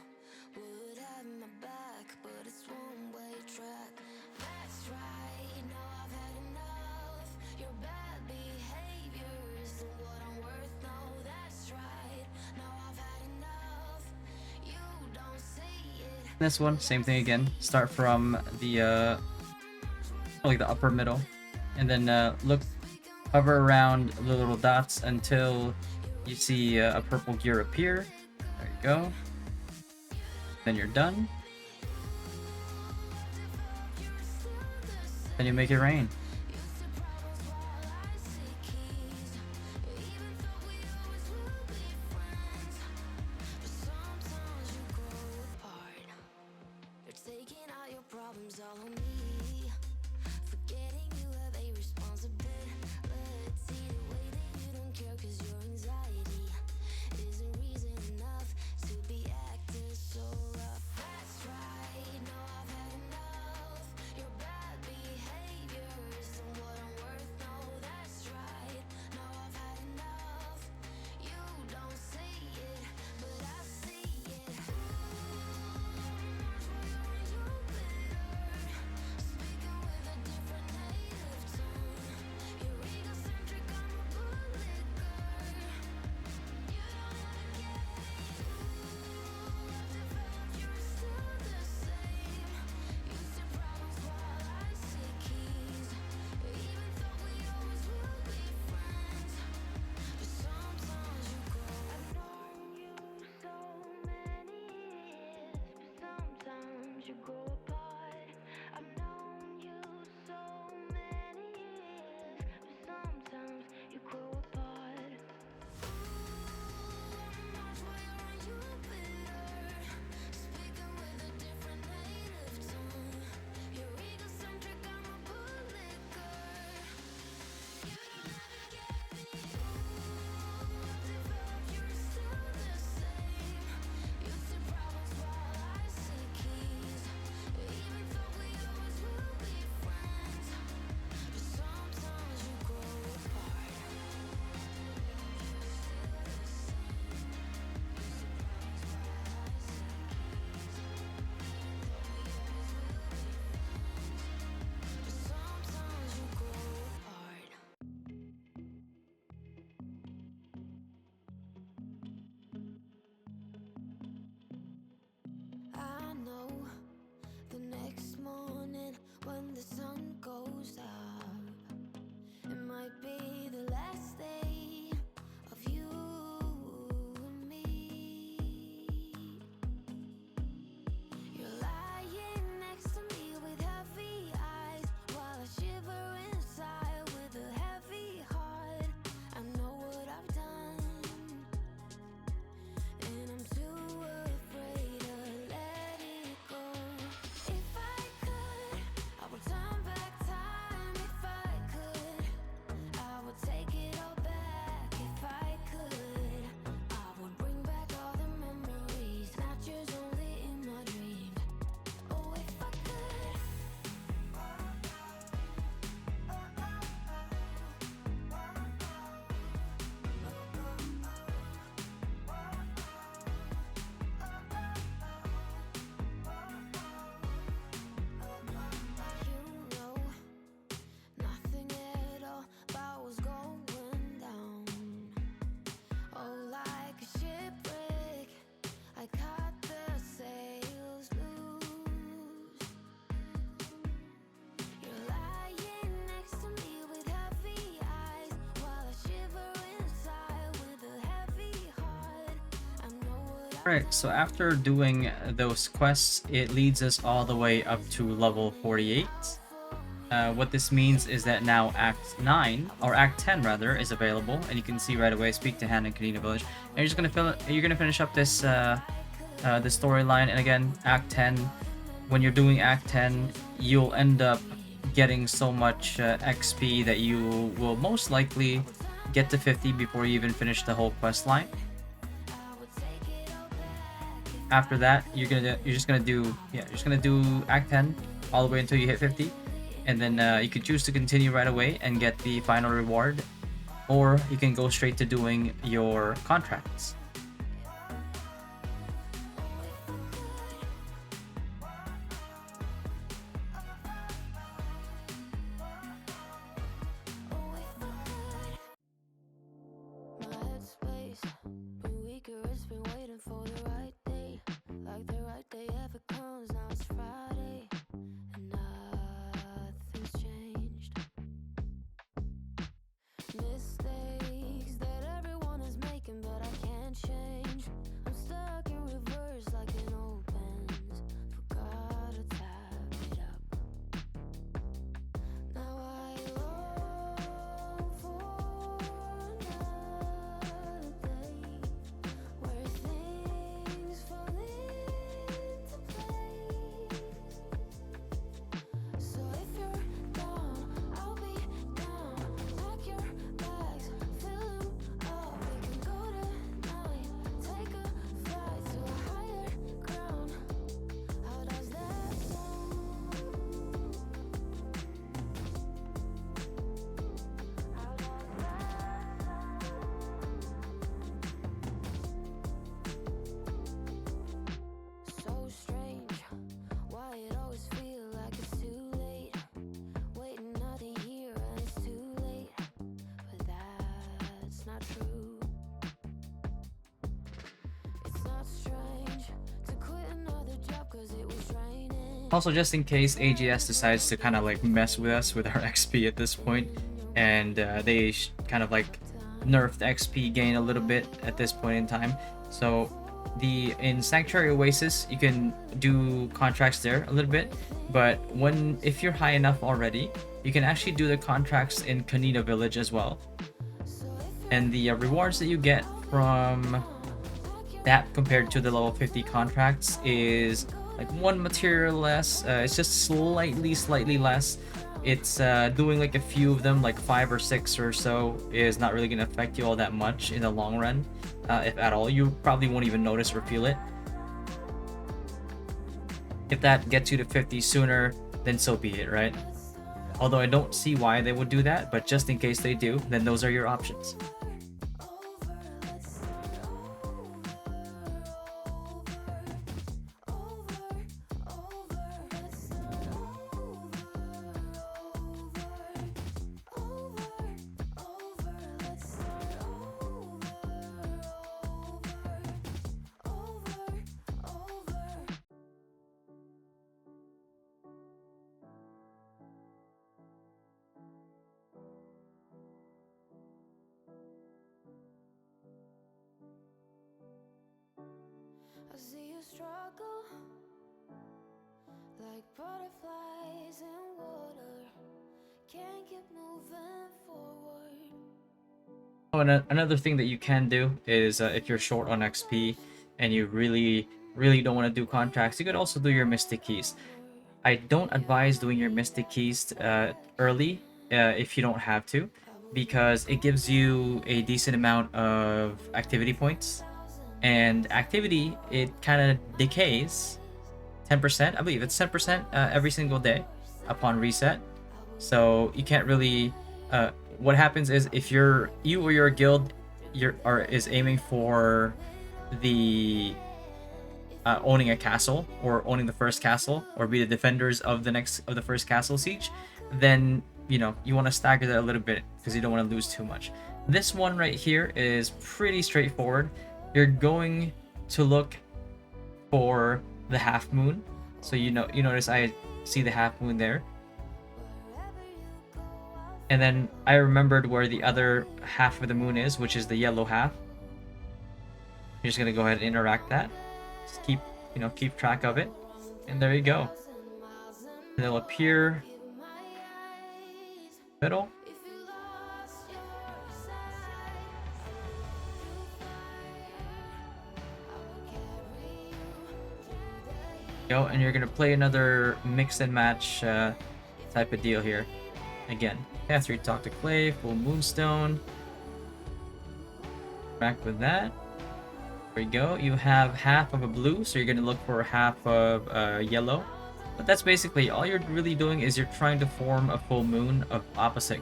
would have my back, but it's one-way track. That's right, now I've had enough. Your bad behavior isn't what I'm worth. No, that's right, now I've had enough. You don't see it. This one, same thing again. Start from the like the upper middle, and then hover around the little dots until you see a purple gear appear. There you go. Then you're done. Then you make it rain. Sometimes you grow apart. You're taking all your problems all on me. Forgetting you have a responsibility. The way that you don't care 'cause your anxiety isn't reason enough to be acting so rough. That's right, no, I've had enough. Your bad behavior isn't what I'm worth. No, that's right, no, I've had enough. You don't see it, but I see it. Speaking with a different native tone. You're egocentric, I'm a bootleg girl. You don't wanna get you're still the same. You see problems while I see keys. Even though we always will be friends. But sometimes you grow. I've known you so many years, but sometimes you grow apart. I've known you so many years, but sometimes you grow apart. stop. It might be the last day of you and me. You're lying next to me with heavy eyes while I shiver inside with a heavy heart. I know what I've done, and I'm too afraid to let it go. If I could, I would turn back time. If I could, I would take it all back. If I could, I would bring back all the memories, not yours, only in my dreams. Oh, if I could. You know nothing at all about what's going down. Oh, like a shipwreck, I caught the sails loose. You're lying next to me with heavy eyes while I shiver inside with a heavy heart. I know what I Alright, so after doing those quests, it leads us all the way up to level 48. What this means is that now Act 9, or Act 10 rather, is available, and you can see right away, speak to Han in Canina Village. And you're just gonna finish up this this storyline, and again, Act 10. When you're doing Act 10, you'll end up getting so much XP that you will most likely get to 50 before you even finish the whole quest line. After that, you're just gonna do Act 10 all the way until you hit 50, and then you could choose to continue right away and get the final reward, or you can go straight to doing your contracts. My headspace been weaker, it's been waiting for the right day. Like the right day ever comes, now it's Friday, and nothing's changed. Mistakes that everyone is making, but I can't change. I'm stuck in reverse like an old Benz. Forgot to tap it up. Now I long for another day where things fall into place. So if you're down, I'll be down. Pack your bags, fill 'em up. We can go tonight. Take a flight to a higher ground. How does that sound? How does that sound? So strange, why it always feel like it's too late. Waiting another year and it's too late, but that's not true. It's not strange to quit another job 'cause it was draining. Also, just in case AGS decides to kind of like mess with us with our XP at this point, and they kind of like nerfed XP gain a little bit at this point in time. So in Sanctuary Oasis, you can do contracts there a little bit, but if you're high enough already, you can actually do the contracts in Canina Village as well. And the rewards that you get from that compared to the level 50 contracts is like one material less. It's just slightly less. It's doing like a few of them, like 5 or 6 or so, is not really gonna affect you all that much in the long run, if at all. You probably won't even notice or feel it. If that gets you to 50 sooner, then so be it, right? Although I don't see why they would do that, but just in case they do, then those are your options. struggle like butterflies in water. Can't keep moving forward. Oh, and another thing that you can do is if you're short on XP and you really don't want to do contracts, you could also do your Mystic Keys. I don't advise doing your Mystic Keys early if you don't have to, because it gives you a decent amount of activity points, and activity, it kind of decays 10%. I believe it's 10% every single day upon reset. So you can't really. What happens is if you or your guild is aiming for the owning a castle or owning the first castle or be the defenders of the first castle siege, then you want to stagger that a little bit because you don't want to lose too much. This one right here is pretty straightforward. You're going to look for the half moon. So you notice I see the half moon there. And then I remembered where the other half of the moon is, which is the yellow half. You're just gonna go ahead and interact that. Just keep track of it. And there you go. And it'll appear middle. Go, and you're gonna play another mix and match type of deal here. Again, cast three talk to clay, full moonstone. Back with that. There we go. You have half of a blue, so you're gonna look for half of yellow. But that's basically all you're really doing is you're trying to form a full moon of opposite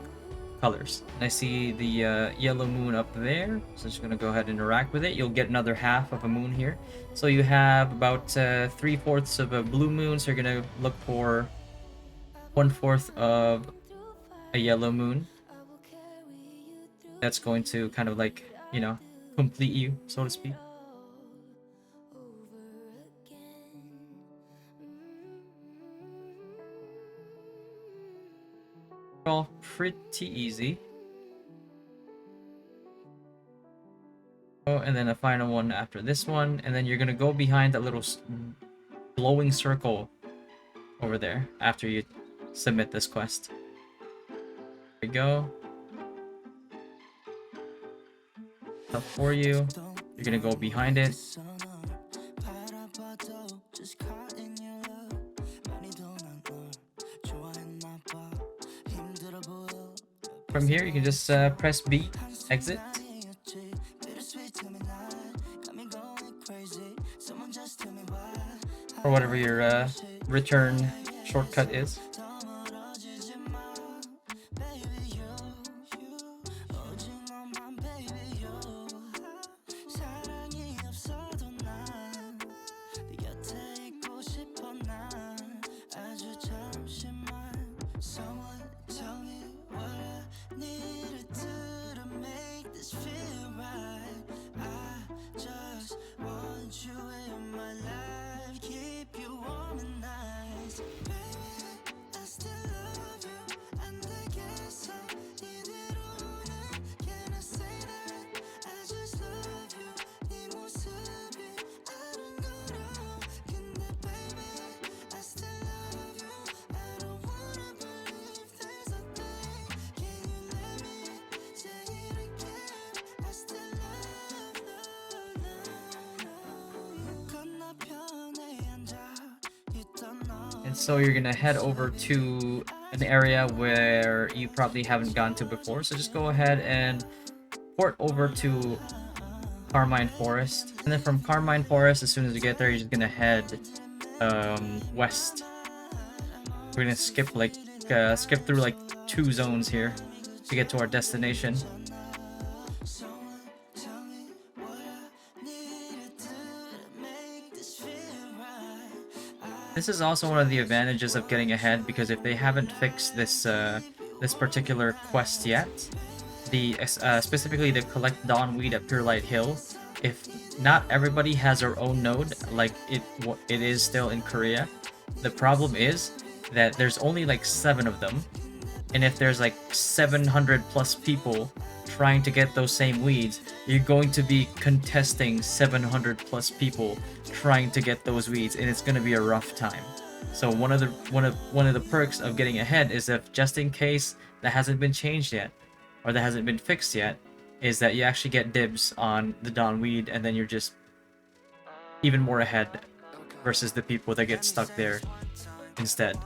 colors. And I see the yellow moon up there, so I'm just gonna go ahead and interact with it. You'll get another half of a moon here. So you have about 3/4 of a blue moon, so you're gonna look for 1/4 of a yellow moon. That's going to kind of like, complete you, so to speak. All pretty easy. Oh, and then a final one after this one, and then you're gonna go behind that little glowing circle over there after you submit this quest. There we go. Up for you. You're gonna go behind it. From here, you can just press B, exit. Or whatever your return shortcut is. And so you're gonna head over to an area where you probably haven't gone to before. So just go ahead and port over to Carmine Forest. And then from Carmine Forest, as soon as you get there, you're just gonna head west. We're gonna skip through like 2 zones here to get to our destination. This is also one of the advantages of getting ahead, because if they haven't fixed this this particular quest yet, the specifically the collect Dawnweed at PureLight Hill, if not everybody has their own node like it is still in Korea, the problem is that there's only like 7 of them, and if there's like 700 plus people trying to get those same weeds, you're going to be contesting 700 plus people trying to get those weeds, and it's going to be a rough time. So one of the perks of getting ahead is that just in case that hasn't been changed yet, or that hasn't been fixed yet, is that you actually get dibs on the Dawn weed, and then you're just even more ahead versus the people that get stuck there instead.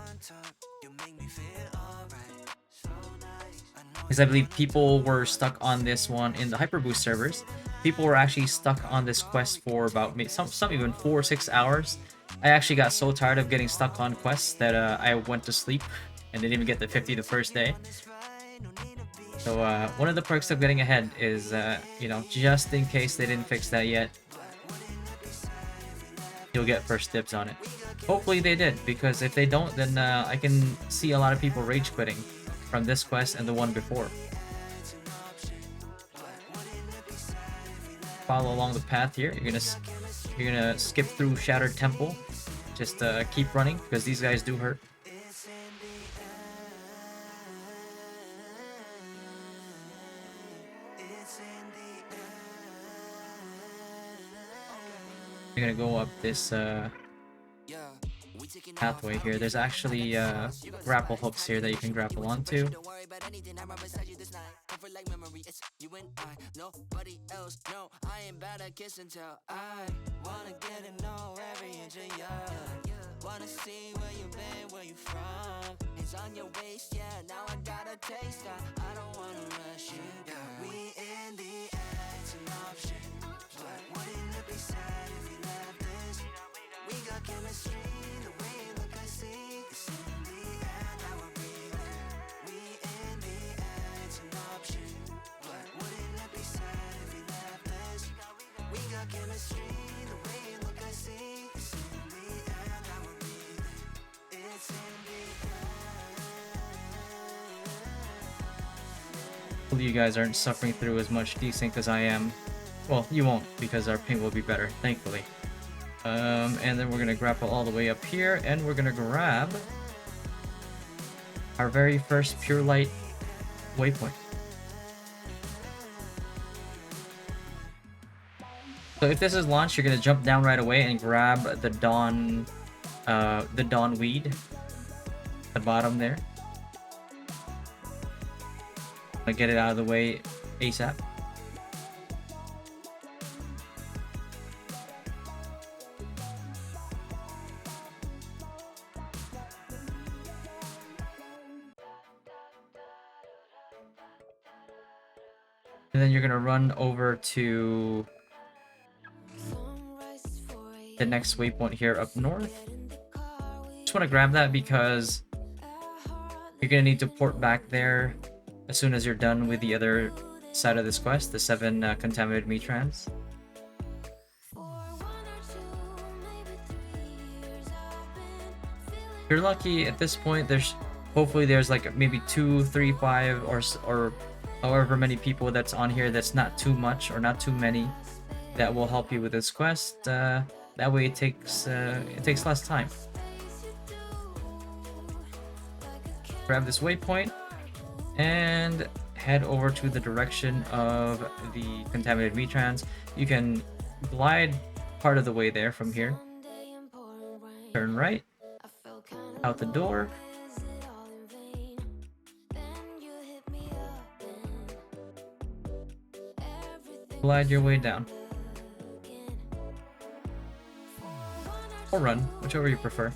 Because I believe people were stuck on this one in the Hyperboost servers. People were actually stuck on this quest for about some even 4 or 6 hours. I actually got so tired of getting stuck on quests that I went to sleep and didn't even get the 50 the first day. So one of the perks of getting ahead is, you know, just in case they didn't fix that yet, you'll get first dibs on it. Hopefully they did, because if they don't, then I can see a lot of people rage quitting from this quest and the one before. Follow along the path here. You're gonna skip through Shattered Temple. Just keep running, because these guys do hurt. You're gonna go up this pathway here. There's actually grapple hooks here that you can grapple onto. Wanna see where you been, where you from. It's on your waist, yeah, now I got a taste. I don't wanna rush you, girl. We in the air, it's an option. But wouldn't it be sad if we left this? We got chemistry, the way you look I see. It's in the air, now we're breathing. We in the air, it's an option. But wouldn't it be sad if we left this? We got chemistry, the way you look I see. It's in the air, now we're breathing. It's in the Hopefully you guys aren't suffering through as much desync as I am. Well, you won't, because our ping will be better, thankfully. And then we're gonna grapple all the way up here, and we're gonna grab our very first PureLight waypoint. So if this is launched, you're gonna jump down right away and grab the Dawn weed at the bottom there. I'll get it out of the way ASAP. And then you're gonna run over to the next waypoint here up north. Just want to grab that because you're gonna need to port back there as soon as you're done with the other side of this quest, the 7 contaminated meat trams. If you're lucky at this point, hopefully there's like maybe 2, 3, 5 or however many people that's on here that's not too much or not too many that will help you with this quest. That way it takes less time. Grab this waypoint and head over to the direction of the contaminated meat trans. You can glide part of the way there from here. Turn right, out the door. Glide your way down. Or run, whichever you prefer.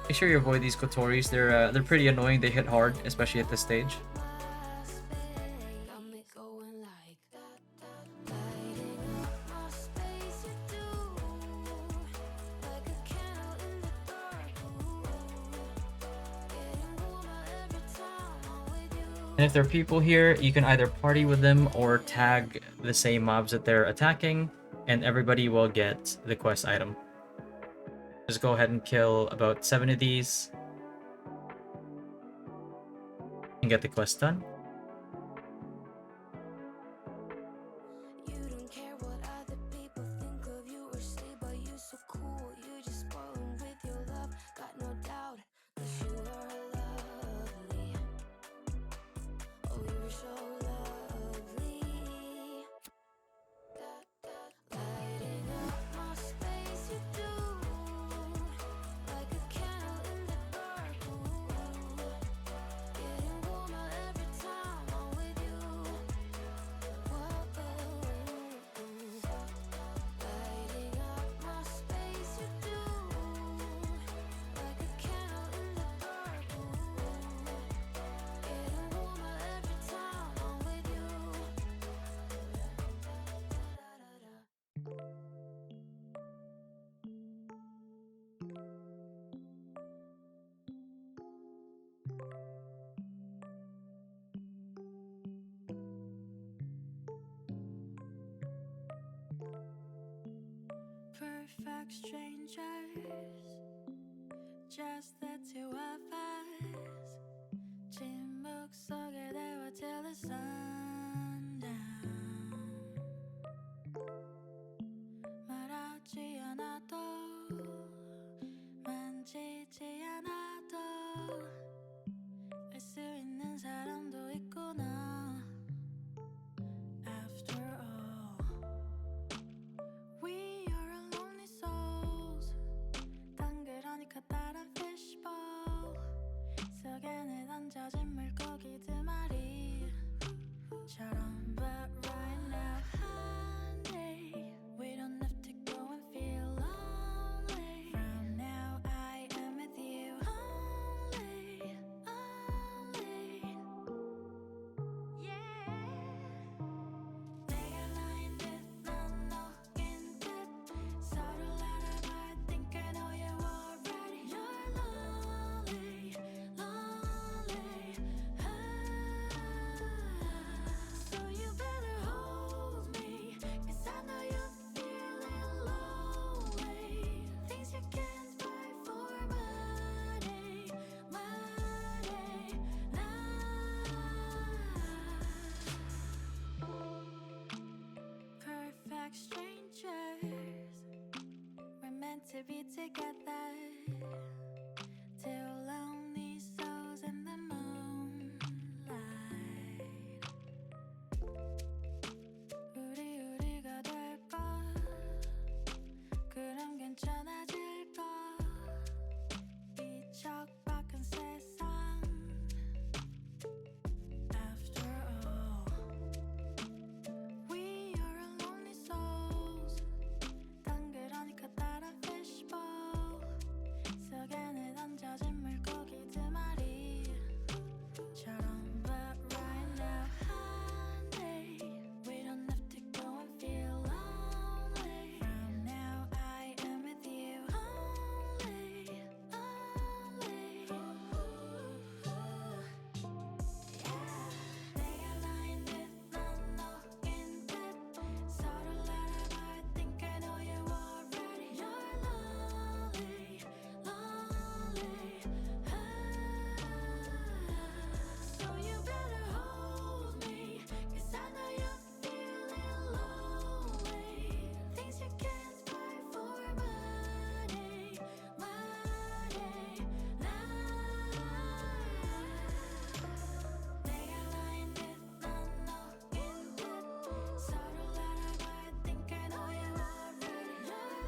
Make sure you avoid these Kotoris. They're pretty annoying. They hit hard, especially at this stage. And if there are people here, you can either party with them or tag the same mobs that they're attacking, and everybody will get the quest item. Just go ahead and kill about 7 of these and get the quest done. Perfect strangers, just the two of us. 침묵 속에 대화 till the sundown. 말하지 않아도 만지지 않아도 알 수 있는 사람도 있구나. After all, we are lonely souls. 덩그러니 커다란 fishbowl 속에 던져진 물고기 두 마리처럼. But right now, honey, we don't have to go and feel lonely. From now, I am with you only, only. Yeah. 내가 나인 듯 넌 너인 듯 서로 알아봐. I think I know you already. You're lonely, lonely. So you better hold me, 'cause I know you're feeling lonely. Things you can't buy for money, money, Perfect strangers, we're meant to be together. Two lonely souls in the moonlight. 우리가 될까? 그럼 괜찮아질까? 이척박한 세상. After all, we are lonely souls. 덩그러니 커다란 fishbowl 속에 던져진 물고기 두 마리처럼. But right now, honey, we don't have to go and feel lonely. From now, I am with you only, only. 내가 나인 듯 넌 너인 듯 서로 알아봐. I think I know you already. You're lonely, lonely. So you better hold me, 'cause I know you're feeling lonely. Things you can't buy for money, money, 내가 나인 듯 넌 너인 듯 서로 알아봐. I think I know you already. You're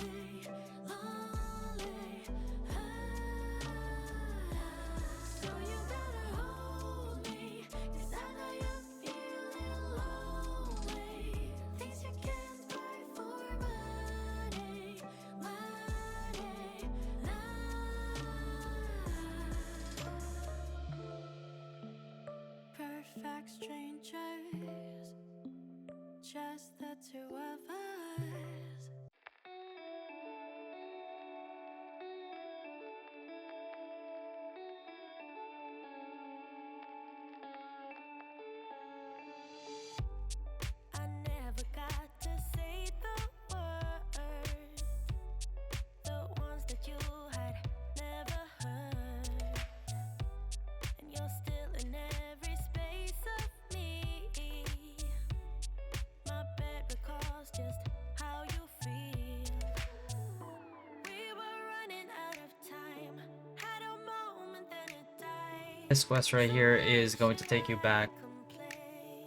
lonely, lonely. So you better hold me, 'cause I know you're feeling lonely. Things you can't buy for money, money, Perfect strangers, just the two of us. I never got to say the words, the ones that you had never heard. And you're still in every space of me. My bed recalls just how you feel. We were running out of time, had a moment then it died. This quest right here is going to take you back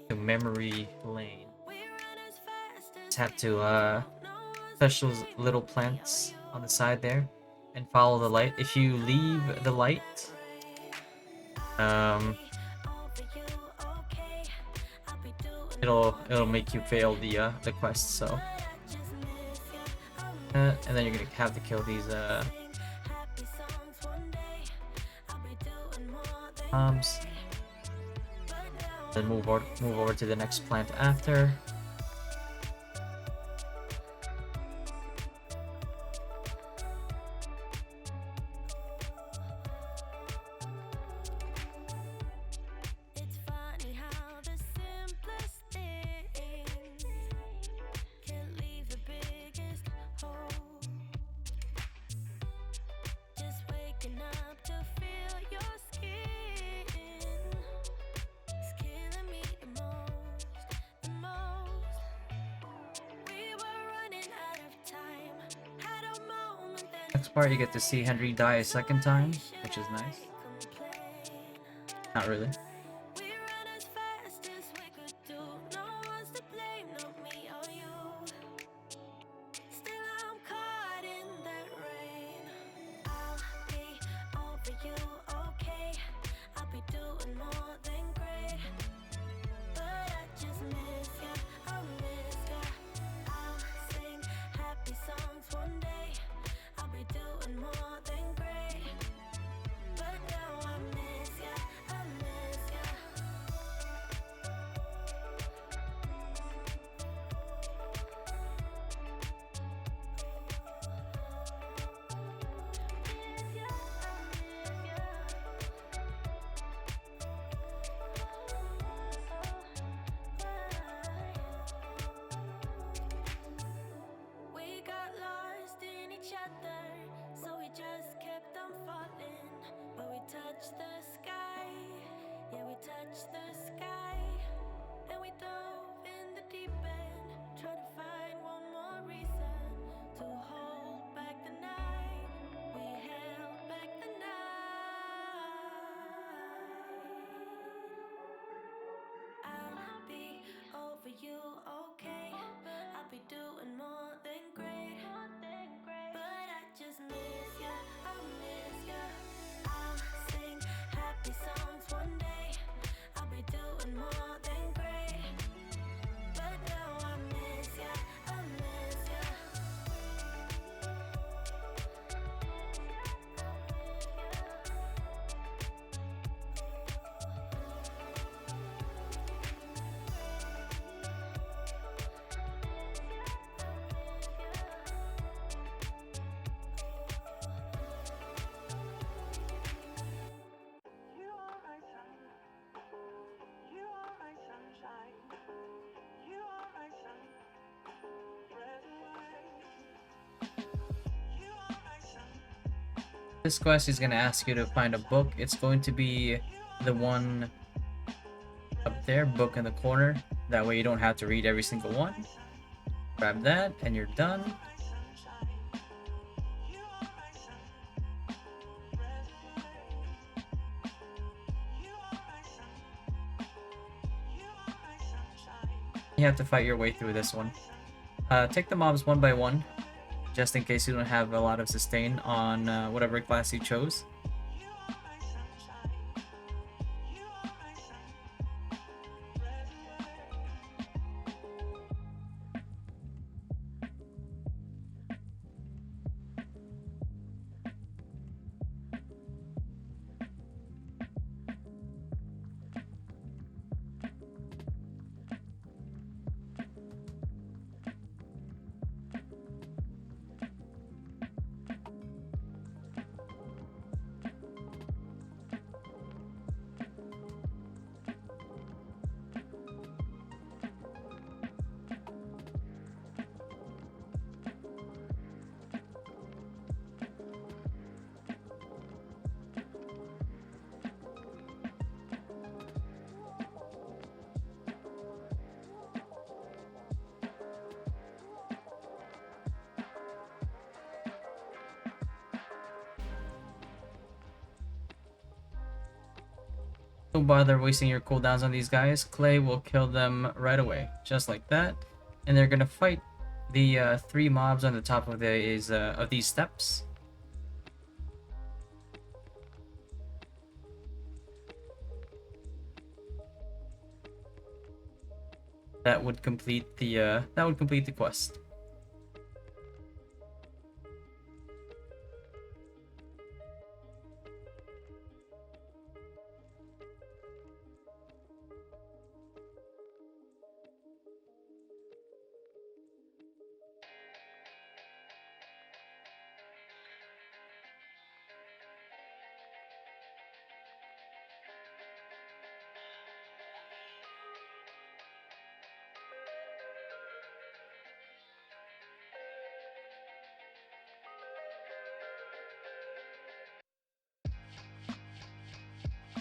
to Memory Lane. We ran as fast as Just have to touch those little plants on the side there and follow the light. If you leave the light, it'll make you fail the quest. So and then you're gonna have to kill these mobs. Then move over to the next plant after. It's funny how the simplest things can leave the biggest Next part, you get to see Henry die a second time, which is nice. Not really. We ran as fast as we could do. No one's to blame, not me or you. Still I'm caught in that rain. I'll be over you, okay. I'll be doing more than great. But I just miss ya, I miss ya. I'll sing happy songs one day. I'll be doing more than great. But now I miss ya, I miss ya. We got lost in each other, so we just kept on falling. But we touched the sky, yeah, we touched the sky. And we dove in the deep end, trying to find one more reason to hold back the night. We held back the night. I'll be over you, okay. I'll be doing more than great. But I just miss ya, I miss ya. I'll sing happy songs one day. I'll be doing more than great. But now I miss ya, I miss ya. You are my sun. You are my sunshine. You are my sun. Red away. You are my sun. This quest is going to ask you to find a book. It's going to be the one up there, book in the corner. That way you don't have to read every single one. Grab that and you're done. You have to fight your way through this one. Take the mobs one by one, just in case you don't have a lot of sustain on whatever class you chose. Don't bother wasting your cooldowns on these guys. Clay will kill them right away, just like that. And they're gonna fight the 3 mobs on the top of these steps. That would complete the quest.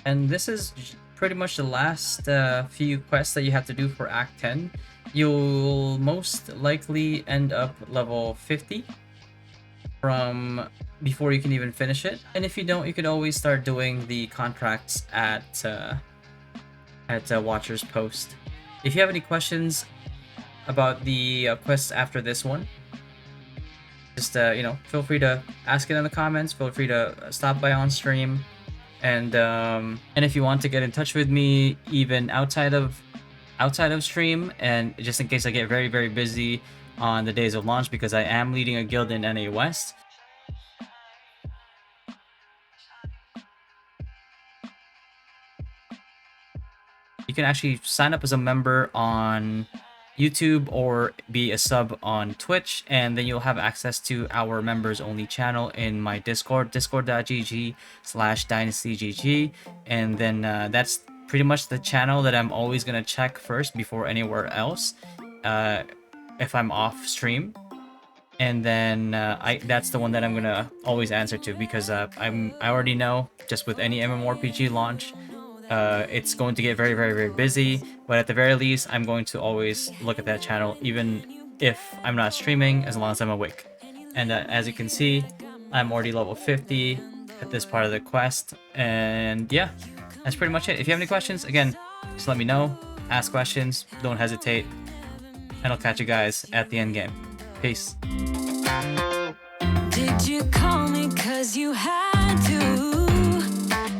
And this is pretty much the last few quests that you have to do for Act 10. You'll most likely end up level 50. from before you can even finish it. And if you don't, you could always start doing the contracts at Watcher's Post. If you have any questions about the quests after this one, just feel free to ask it in the comments. Feel free to stop by on stream, and if you want to get in touch with me even outside of stream, and just in case I get very, very busy on the days of launch, because I am leading a guild in NA West. You can actually sign up as a member on YouTube or be a sub on Twitch, and then you'll have access to our members only channel in my Discord, discord.gg/dynastygg, and then that's pretty much the channel that I'm always gonna check first before anywhere else if I'm off stream. And then that's the one that I'm gonna always answer to, because I already know, just with any MMORPG launch, it's going to get very, very, very busy, but at the very least, I'm going to always look at that channel, even if I'm not streaming, as long as I'm awake. And as you can see, I'm already level 50 at this part of the quest, and yeah, that's pretty much it. If you have any questions, again, just let me know, ask questions, don't hesitate, and I'll catch you guys at the end game. Peace. Did you call me cause you had to?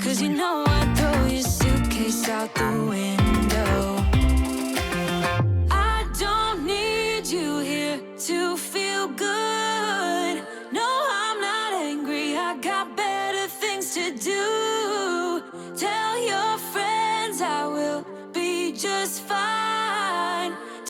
Cause you know I'd throw your suitcase out the window. I don't need you here to feel good. No, I'm not angry, I got better things to do. Tell your friends I will be just fine.